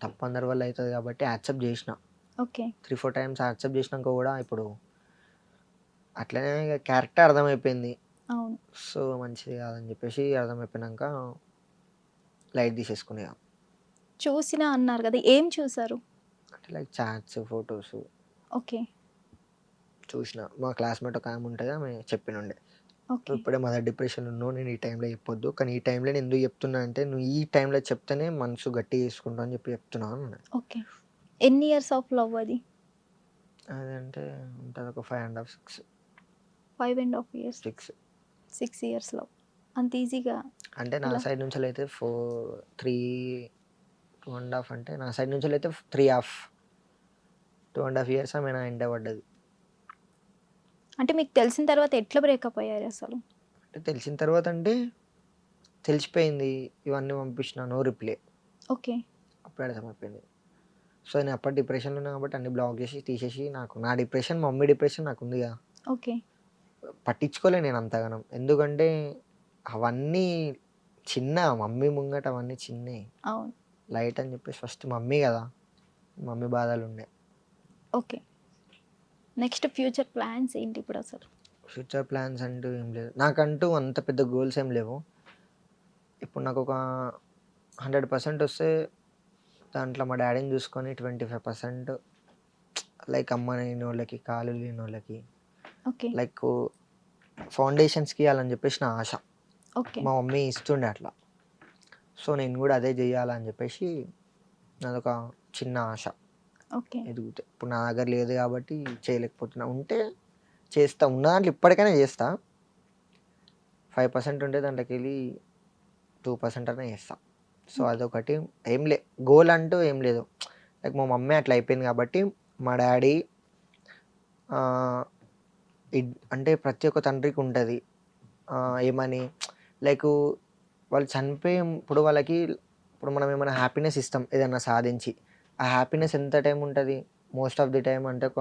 తప్పు అందరి వల్ల అయితది కాబట్టి యాక్సెప్ట్ చేసిన. ఓకే. 3, 4 టైమ్స్ యాక్సెప్ట్ చేసినాక కూడా ఇప్పుడు అట్లనే ఇగ క్యారెక్టర్ అర్థమైపోయింది. అవును. సో, మంచిది కాదని చెప్పేసి అర్థమైపోయినాక లైట్ తీసేసుకున్నా ఇగ. చూసినా అన్నారు కదా! ఏం చూసారు? అంటే లైక్ చాట్స్, ఫోటోస్ ఓకే. చూసిన. మా క్లాస్‌మేట్ ఒక ఆమె ఉంటది. ఆమె చెప్పినుండే. ఓకే. "నువ్వు ఇప్పుడే మదర్ డిప్రెషన్‌లో ఉన్నావు. నేను ఈ టైంలో చెప్పొద్దు. కానీ ఈ టైంలో నేను ఎందుకు చెప్తున్నా అంటే నువ్వు ఈ టైంలో చెప్తేనే మనసు గట్టిగా చేసుకుంటావు అని చెప్పి చెప్తున్నా" అన్నది. ఓకే. ఎన్ని ఇయర్స్ ఆఫ్ లవ్ అది? అదంటే ఉంటది ఒక 5 ½ 6, 5 ½ ఇయర్స్. 6 6 years love. అంత ఈజీగా అంటే నా ఎలా? సైడ్ నుంచెలైతే 3, 2 ½ అంటే నా సైడ్ నుంచెలైతే 3 ½, 2 ½ ఇయర్స్ ఆమె నా వెంట పడ్డది. అంటే మీకు తెలిసిన తర్వాత ఎట్లా బ్రేకప్ అయ్యారు అసలు? అంటే తెలిసిన తర్వాత అంటే తెలిసిపోయింది. ఇవన్నీ పంపించిన నో రిప్లై. ఓకే. అప్పుడే అర్థమైపోయింది. సో, నేను అప్పటి డిప్రెషన్‌లో ఉన్నా కాబట్టి అన్నీ బ్లాక్ చేసి, తీసేసి నాకు నా డిప్రెషన్, మా మమ్మీ డిప్రెషన్ నాకుందిగా. ఓకే. పట్టించుకోలే నేను అంతగనం. ఎందుకంటే అవన్నీ చిన్న మమ్మీ ముంగట అవన్నీ చిన్నయి. అవును. లైట్ అని చెప్పేసి ఫస్ట్ మమ్మీ గదా! మమ్మీ బాధలుండే. ఓకే. నెక్స్ట్ ఫ్యూచర్ ప్లాన్స్ ఏంటి ఇప్పుడసలు? ఫ్యూచర్ ప్లాన్స్ అంటూ ఏం లేదు. నాకంటూ అంత పెద్ద గోల్స్ ఏం లేవు. ఇప్పుడు నాకొక 100% వస్తే దాంట్లో మా డ్యాడీని చూసుకొని 25% లైక్ అమ్మ లేనోళ్ళకి, కాళ్ళు లేనోళ్ళకి ఓకే. లైక్ ఫౌండేషన్స్‌కి ఇయ్యాలని చెప్పేసి నా ఆశ. ఓకే. మా మమ్మీ ఇస్తుండే అట్లా. సో, నేను గూడా అదే జేయాలని జెప్పేసి నాదొక చిన్న ఆశ. ఓకే. ఎదుగుతే. ఇప్పుడు నా దగ్గర లేదు గాబట్టి చేయలేకపోతున్నా. ఉంటే చేస్తా. ఉన్న దాంట్లో ఇప్పటికైనా జేస్తా. 5% ఉంటే దాంట్లోకెళ్ళి 2% అన్నా చేస్తా. So, okay. అదొకటి. ఏం గోల్ అంటూ ఏం లేదు. లైక్ మా మమ్మీ అట్లా అయిపోయింది గాబట్టి మా డ్యాడీ ఆహ్, అంటే ప్రతి ఒక్క తండ్రికి ఉంటది. ఏమని లైకు వాళ్ళు చనిపోయేప్పుడు వాళ్ళకి ఇప్పుడు మనం ఏమైనా హ్యాపీనెస్ ఇస్తాం ఏదన్నా సాధించి. ఆ హ్యాపీనెస్ ఎంత టైం ఉంటది? మోస్ట్ ఆఫ్ ది టైమ్ అంటే ఒక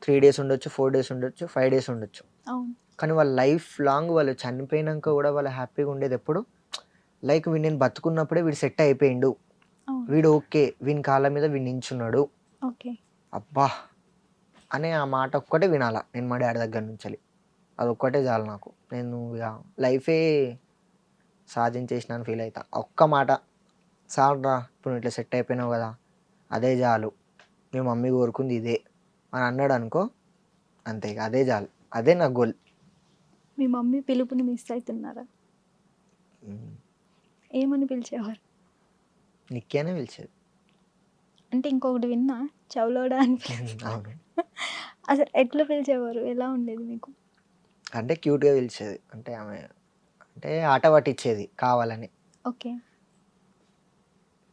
3 డేస్ ఉండొచ్చు, 4 డేస్ ఉండొచ్చు, 5 డేస్ ఉండొచ్చు. అవును. కానీ వాళ్ళ లైఫ్ లాంగ్ వాళ్ళు చనిపోయినంక గూడా వాళ్ళు హ్యాపీగా ఉండేదెప్పుడు? లైక్ వీడు నేను బతుకున్నప్పుడే వీడు సెట్ అయిపోయిండు. అవును. వీడు ఓకే. వీని కాళ్ళ మీద వీడు నించున్నాడు. ఓకే. అబ్బా! అనే ఆ మాట ఒక్కటే వినాల నేను మా డ్యాడీ దగ్గర నుంచెల్లి. అదొక్కటే చాలు నాకు. నేను ఇగ లైఫే సాధించేసినా అని ఫీల్ అయితా. ఒక్క మాట చాలురా ఇప్పుడు నువ్వు ఇట్లా సెట్ అయిపోయినావు గదా! అదే చాలు. మీ మమ్మీ కోరుకుంది ఇదే అని అన్నాడనుకో అంతే ఇక అదే చాలు. అదే నా గోల్. మీ మమ్మీ పిలుపుని మిస్ అయితున్నారా? హ్మ్. ఏమని పిలిచేవారు? నిక్కీ అనే పిలిచేది. అంటే ఇంకొకటి విన్నా చౌలోడా అని అవును. అసలు ఎట్లా పిలిచేవారు? ఎలా ఉండేది మీకు? అంటే క్యూట్‌గా పిలిచేది. అంటే ఆమె అంటే ఆట పట్టించేది కావాలని ఓకే.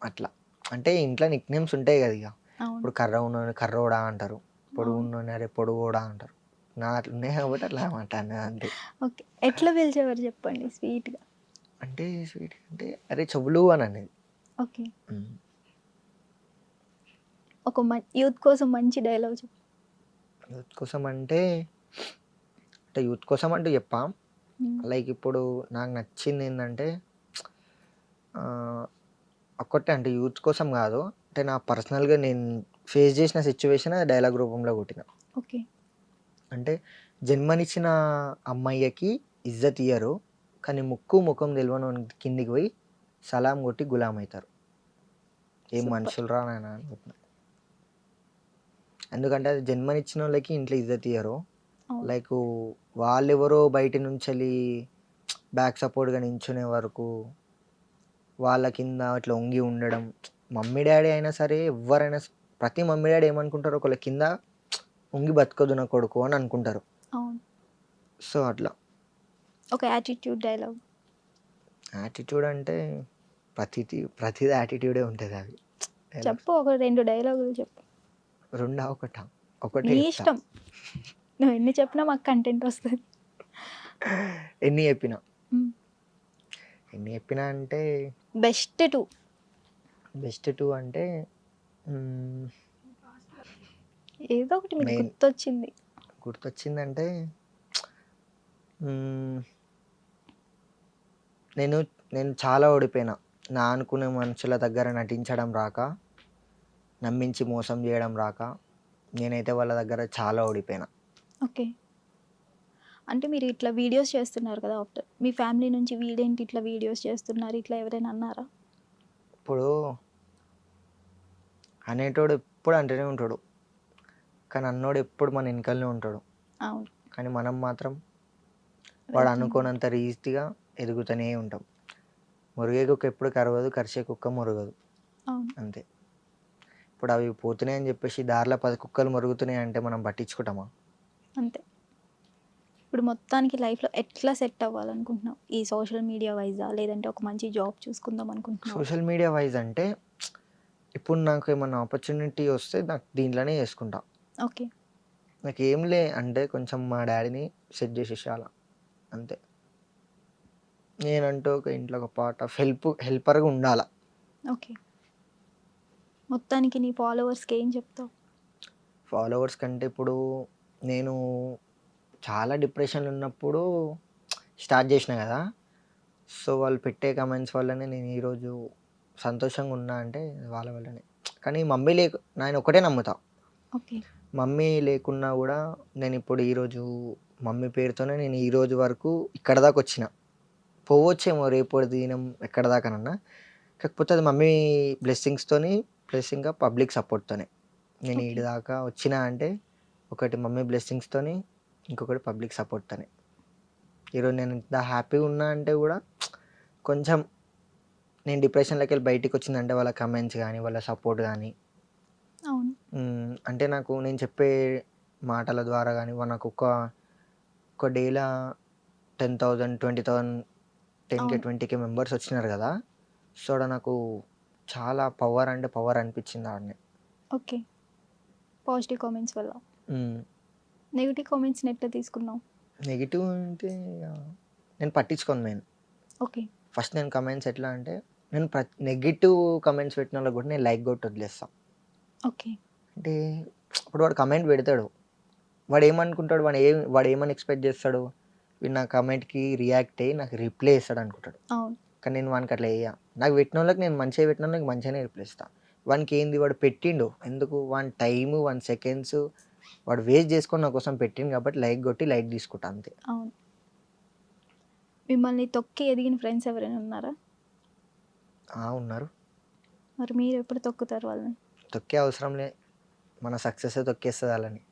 అట్లా. అంటే ఇంట్లో నిక్‌నేమ్స్ ఉంటాయి కదా ఇగ. అవును. ఇప్పుడు కర్ర ఉన్నోని కర్రోడా అంటారు. అవును. పొడుగున్నోని అరే పొడుగోడా అంటారు. నాది అట్లా ఉన్నాయి కాబట్టి అట్లా మాట అన్నా అంతే. ఓకే. ఎట్లా పిలిచేవారు చెప్పండి స్వీట్‌గా? అంటే స్వీట్ అంటే అరే చెవులు అని అనేది. ఓకే. హ్మ్. ఒక యూత్ కోసం మంచి డైలాగ్ చెప్పు. యూత్ కోసం అంటే యూత్ కోసం అంటూ చెప్పా. హ్మ్. లైక్ ఇప్పుడు నాకు నచ్చిందేందంటే ఆహ్, ఒక్కటే అంటే యూత్ కోసం గాదు. అంటే నా పర్సనల్‌గా నేను ఫేస్ చేసిన సిట్యుయేషన్ డైలాగ్ రూపంలో కొట్టిన. ఓకే. అంటే జన్మనిచ్చిన అమ్మయ్యకి ఇజ్జత్ ఇయ్యరు. కానీ ముక్కు, ముఖం తెలవనోని కిందికి పోయి సలాం కొట్టి గులామైతారు. ఏం సూపర్. మనుషులురా నాయనా అనుకుంటున్నా. ఎందుకంటే అది జన్మనిచ్చినోళ్ళకి ఇంట్లో ఇజ్జత్ ఇయ్యరు. అవును. లైకు వాళ్ళెవరో బయట నుంచెల్లి బ్యాక్ సపోర్ట్‌గా నించునే వరకు వాళ్ళ కింద ఇట్లా ఒంగి ఉండడం. మమ్మీ, డ్యాడీ అయినా సరే ఎవ్వరైనా ప్రతి మమ్మీ డాడీ ఏమనుకుంటారు, ఒకళ్ళ కింద ఉంగి బతకొద్దు నా కొడుకు అని అనుకుంటారు. అవును. సో అట్లా ఒక యాటిట్యూడ్ డైలాగ్. యాటిట్యూడ్ అంటే ప్రతిది యాటిట్యూడే ఉంటుంది. అది చెప్పు, ఒక 2 డైలాగులు చెప్పు. రెండా ఒకటా? ఒకటే నీ చెప్తా. ఇష్టం. నువ్వు ఎన్ని చెప్పినా మాకు కంటెంట్ వస్తుంది. ఎన్ని చెప్పినా ఎన్ని చెప్పినా అంటే బెస్ట్ 2. బెస్ట్ 2 అంటే మ్మ్, ఏదో ఒకటి మీకు మెయిన్ గుర్తొచ్చింది. గుర్తొచ్చిందంటే మ్మ్, నేను నేను చాలా ఓడిపోయినా. నా అనుకునే మనుషుల దగ్గర నటించడం రాక, నమ్మించి మోసం చేయడం రాక, నేనైతే వాళ్ళ దగ్గర చాలా ఓడిపోయినా. ఓకే. అంటే మీరు ఇట్లా వీడియోస్ చేస్తున్నారు కదా ఆఫ్టర్, మీ ఫ్యామిలీ నుంచి వీడేంటి ఇట్లా వీడియోస్ చేస్తున్నారు ఇట్లా ఎవరైనా అన్నారా? ఇప్పుడు అనేటోడు ఎప్పుడు అంటూనే ఉంటాడు, కానీ అన్నోడు ఎప్పుడు మన వెనకాలనే ఉంటాడు. అవును. కానీ మనం మాత్రం వాడు వెళ్తున్నా. అనుకోనంత రీతిగా ఎదుగుతూనే ఉంటాం. మురిగే కుక్క ఎప్పుడు కరవదు, కరిచే కుక్క మురగదు, అవును. అంతే. ఇప్పుడు అవి పోతున్నాయి అని చెప్పేసి దారిలో 10 కుక్కలు మురుగుతున్నాయి అంటే మనం పట్టించుకుంటామా? అంతే. ఇప్పుడు మొత్తానికి లైఫ్లో ఎట్లా సెట్ అవ్వాలనుకుంటున్నావు? ఈ సోషల్ మీడియా వైజా, లేదంటే ఒక మంచి జాబ్ చూసుకుందాం అనుకుంటున్నావు? సోషల్ మీడియా వైజ్ అంటే ఇప్పుడు నాకు ఏమన్నా ఆపర్చునిటీ వస్తే నాకు దీంట్లోనే చేసుకుంటా. ఓకే. నాకు ఏం లే అంటే కొంచెం మా డాడీని సెట్ చేసేసి అలా, అంతే. నేనంటూ ఒక ఇంట్లో ఒక పార్ట్ ఆఫ్ హెల్పర్గా ఉండాలా. ఓకే. మొత్తానికి నీ ఫాలోవర్స్కి ఏం చెప్తావు? ఫాలోవర్స్ కంటే ఇప్పుడు నేను చాలా డిప్రెషన్లో ఉన్నప్పుడు స్టార్ట్ చేసిన కదా. సో వాళ్ళు పెట్టే కమెంట్స్ వల్లనే నేను ఈరోజు సంతోషంగా ఉన్నా అంటే వాళ్ళ వల్లనే. కానీ మమ్మీ నేను ఒకటే నమ్ముతా, ఓకే. మమ్మీ లేకున్నా కూడా నేను ఇప్పుడు ఈరోజు మమ్మీ పేరుతోనే నేను ఈరోజు వరకు ఇక్కడ దాకా వచ్చిన. పోవచ్చేమో రేపు దినం ఎక్కడ దాకానన్నా, కాకపోతే అది మమ్మీ బ్లెస్సింగ్స్తోని ప్లస్ ఇంకా పబ్లిక్ సపోర్ట్తోనే నేను ఓకే. ఈడి దాకా వచ్చిన అంటే, ఒకటి మమ్మీ బ్లెస్సింగ్స్తోని, ఇంకొకటి పబ్లిక్ సపోర్ట్తోనే. ఈరోజు నేను ఇంత హ్యాపీగా ఉన్నా అంటే కూడా కొంచెం నేను డిప్రెషన్లోకి వెళ్ళి బయటికి వచ్చిందంటే వాళ్ళ కమెంట్స్ కానీ వాళ్ళ సపోర్ట్ కానీ. అవును. అంటే నాకు నేను చెప్పే మాటల ద్వారా కానీ నాకు ఒక డేలో 10,000 20,000 10K అవును. 20K మెంబర్స్ వచ్చినారు కదా. సో ఆడ నాకు చాలా పవర్ అంటే పవర్ అనిపించింది ఆడనే. ఓకే. పాజిటివ్ కామెంట్స్ వల్ల. నెగిటివ్ కామెంట్స్ని ఎట్లా తీసుకున్నావు? నెగిటివ్ అంటే నేను పట్టించుకోను మెయిన్. ఓకే. ఫస్ట్ నేను కమెంట్స్ ఎట్లా అంటే, నేను నెగిటివ్ కమెంట్స్ పెట్టిన వాళ్ళకి కూడా నేను లైక్ కొట్టి వదిలేస్తాను. ఓకే. అంటే ఇప్పుడు వాడు కమెంట్ పెడతాడు, వాడు ఏమనుకుంటాడు, వాడు ఏమని ఎక్స్పెక్ట్ చేస్తాడు, వీడు నా కమెంట్కి రియాక్ట్ అయ్యి నాకు రిప్లై ఇస్తాడు అనుకుంటాడు. అవును. కానీ నేను వానికి అట్లా వేయ. నాకు పెట్టిన వాళ్ళకి నేను మంచిగా పెట్టిన వాళ్ళకి మంచిగానే రిప్లై ఇస్తాను. వానికి ఏంది వాడు పెట్టిండు, ఎందుకు వాని టైము 1 సెకండ్స్ వాడు వేస్ట్ చేసుకొని నా కోసం పెట్టిండు కాబట్టి లైక్ కొట్టి లైక్ తీసుకుంటా, అంతే. అవును. మిమ్మల్ని తొక్కి ఎదిగిన ఫ్రెండ్స్ ఎవరైనా ఉన్నారా? ఉన్నారు. మరి మీరు ఎప్పుడు తొక్కుతారు వాళ్ళని? తొక్కే అవసరం లే, మన సక్సెస్ తొక్కేస్తుంది వాళ్ళని.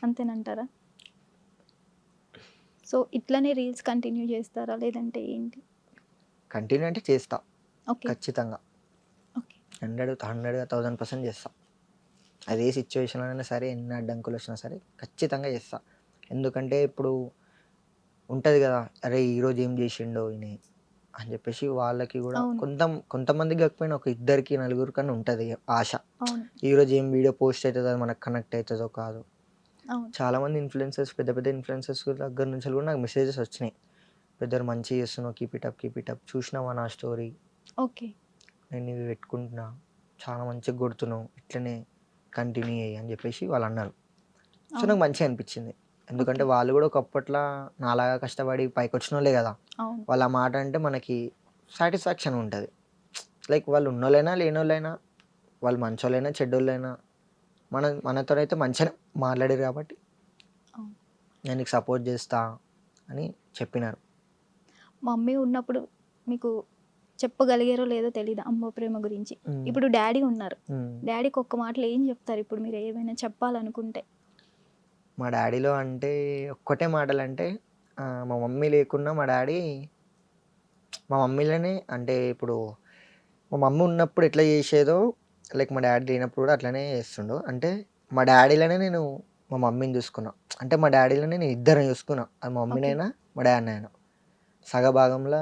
అంతేనంటారా? సో ఇట్లనే రీల్స్ కంటిన్యూ చేస్తారా, లేదంటే ఏంటి? కంటిన్యూ అంటే చేస్తా ఓకే. ఖచ్చితంగా. ఓకే. 100,000% చేస్తా. అదే సిచ్యువేషన్లో అయినా సరే, ఎన్ని అడ్డంకులు వచ్చినా సరే ఖచ్చితంగా చేస్తా. ఎందుకంటే ఇప్పుడు ఉంటుంది కదా, అరే ఈరోజు ఏం చేసిండో ఈయన అని చెప్పేసి వాళ్ళకి కూడా అవును. కొంతమందికి కాకపోయినా ఒక 2 నలుగురు కన్నా ఉంటుంది ఆశ. అవును. ఈరోజు ఏం వీడియో పోస్ట్ అవుతుందో, అది మనకు కనెక్ట్ అవుతుందో కాదు. అవును. చాలామంది ఇన్ఫ్లుయెన్సర్స్, పెద్ద పెద్ద ఇన్ఫ్లుయెన్సర్స్ దగ్గర నుంచి కూడా నాకు మెసేజెస్ వచ్చినాయి, పెద్దలు మంచిగా చేస్తున్నావు, కీప్ ఇట్ అప్, చూసినావా నా స్టోరీ, ఓకే. నేను ఇవి పెట్టుకుంటున్నా, చాలా మంచిగా కొడుతున్నావు, ఇట్లనే కంటిన్యూ అయ్యి అని చెప్పేసి వాళ్ళు అన్నారు. సో అవును. నాకు మంచిగా అనిపించింది, ఎందుకంటే ఓకే. వాళ్ళు కూడా ఒకప్పట్లో నాలాగా కష్టపడి పైకి వచ్చిన వాళ్ళే కదా. అవును. వాళ్ళ మాట అంటే మనకి సాటిస్ఫాక్షన్ ఉంటుంది. లైక్ వాళ్ళు ఉన్నోళ్ళైనా లేనోళ్ళైనా, వాళ్ళు మంచోళ్ళైనా చెడ్డోళ్ళైనా, మనతో అయితే మంచిగా మాట్లాడారు కాబట్టి అవును. నేను నీకు సపోర్ట్ చేస్తా అని చెప్పినారు. మమ్మీ ఉన్నప్పుడు మీకు చెప్పగలిగారో లేదో తెలీదు అమ్మ ప్రేమ గురించి. ఇప్పుడు డాడీ ఉన్నారు. డాడీకి ఒక్క మాటలో ఏం చెప్తారు ఇప్పుడు మీరు ఏమైనా చెప్పాలనుకుంటే? మా డాడీలో అంటే ఒక్కటే మాటలు అంటే, మా మమ్మీ లేకున్నా మా మమ్మీలోనే అంటే ఇప్పుడు మా మమ్మీ ఉన్నప్పుడు ఎట్లా చేసేదో లైక్ మా డాడీ లేనప్పుడు కూడా అట్లనే చేస్తుండు. అంటే మా డాడీలోనే నేను మా మమ్మీని చూసుకున్నా. అంటే మా డాడీలోనే నేను ఇద్దరిని చూసుకున్నా. అది మా మమ్మీనైనా మా డాడీనైనా. సగభాగంలో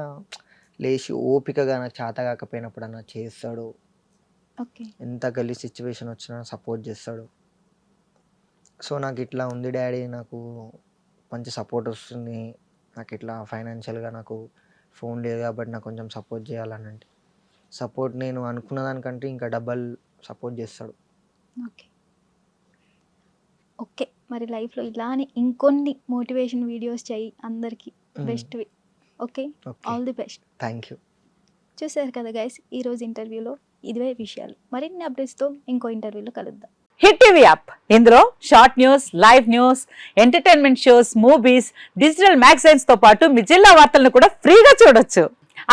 లేచి ఓపికగా నాకు చేత కాకపోయినప్పుడన్నా చేస్తాడు. ఓకే. ఎంత గలీజ్ సిచ్యువేషన్ వచ్చినా సపోర్ట్ చేస్తాడు. సో నాకు ఇట్లా ఉంది డాడీ, నాకు మంచి సపోర్ట్ వస్తుంది, నాకు ఇట్లా ఫైనాన్షియల్గా నాకు ఫోన్ లేదు కాబట్టి నాకు కొంచెం సపోర్ట్ చేయాలని అంటే సపోర్ట్ నేను అనుకున్న దానికంటే ఇంకా డబల్ సపోర్ట్ చేస్తాడు. ఓకే. ఓకే. మరి లైఫ్లో ఇలానే ఇంకొన్ని మోటివేషన్ వీడియోస్ చేయి అందరికీ బెస్ట్వి. Okay. Okay, all the best. Thank you. చూసారు కదా గైస్, ఈరోజు ఇంటర్వ్యూలో ఇదివే విషయాలు. మరిన్ని అప్డేట్స్తో ఇంకో ఇంటర్వ్యూలో కలుద్దాం. హిట్ టీవీ యాప్, ఇందులో short news, live news, entertainment shows, movies, digital magazines తో పాటు మీ జిల్లా వార్తలను కూడా ఫ్రీగా చూడొచ్చు.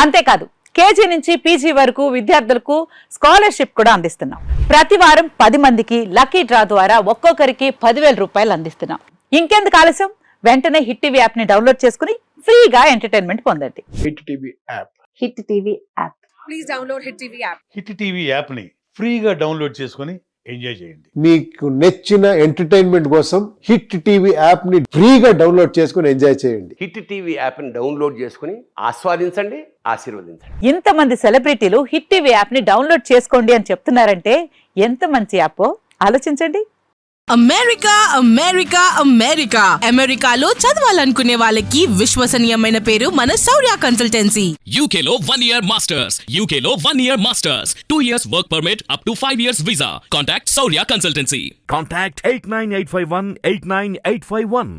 అంతేకాదు కేజీ నుంచి పీజీ వరకు విద్యార్థులకు స్కాలర్షిప్ కూడా అందిస్తున్నాం. ప్రతి వారం 10 మందికి లక్కీ డ్రా ద్వారా ఒక్కొక్కరికి 10,000 రూపాయలు అందిస్తున్నాం. ఇంకెందుకు ఆలస్యం, వెంటనే హిట్ టీవీ యాప్ ని డౌన్లోడ్ చేసుకుని ఫ్రీగా ఎంటర్టైన్మెంట్ పొందండి. Hit TV app. Hit TV app. Please download Hit TV app. Hit TV యాప్ని ఫ్రీగా డౌన్లోడ్ చేసుకొని ఎంజాయ్ చేయండి. మీకు నచ్చిన ఎంటర్టైన్మెంట్ కోసం హిట్ టీవీ యాప్ ని ఫ్రీగా డౌన్లోడ్ చేసుకుని ఎంజాయ్ చేయండి. హిట్ టీవీ యాప్ని డౌన్లోడ్ చేసుకుని ఆస్వాదించండి, ఆశీర్వదించండి. ఇంతమంది సెలబ్రిటీలు హిట్ టీవీ యాప్ ని డౌన్లోడ్ చేసుకోండి అని చెప్తున్నారంటే ఎంత మంచి యాప్ ఆలోచించండి. అమెరికా అమెరికా అమెరికా అమెరికాలో చదవాలనుకునే వాళ్ళకి విశ్వసనీయమైన పేరు మన శౌర్య కన్సల్టెన్సీ. UK లో 1 year masters. UK లో 1 year masters. 2 years work permit up to 5 years visa. Contact Saurya Consultancy. Contact 89851 89851.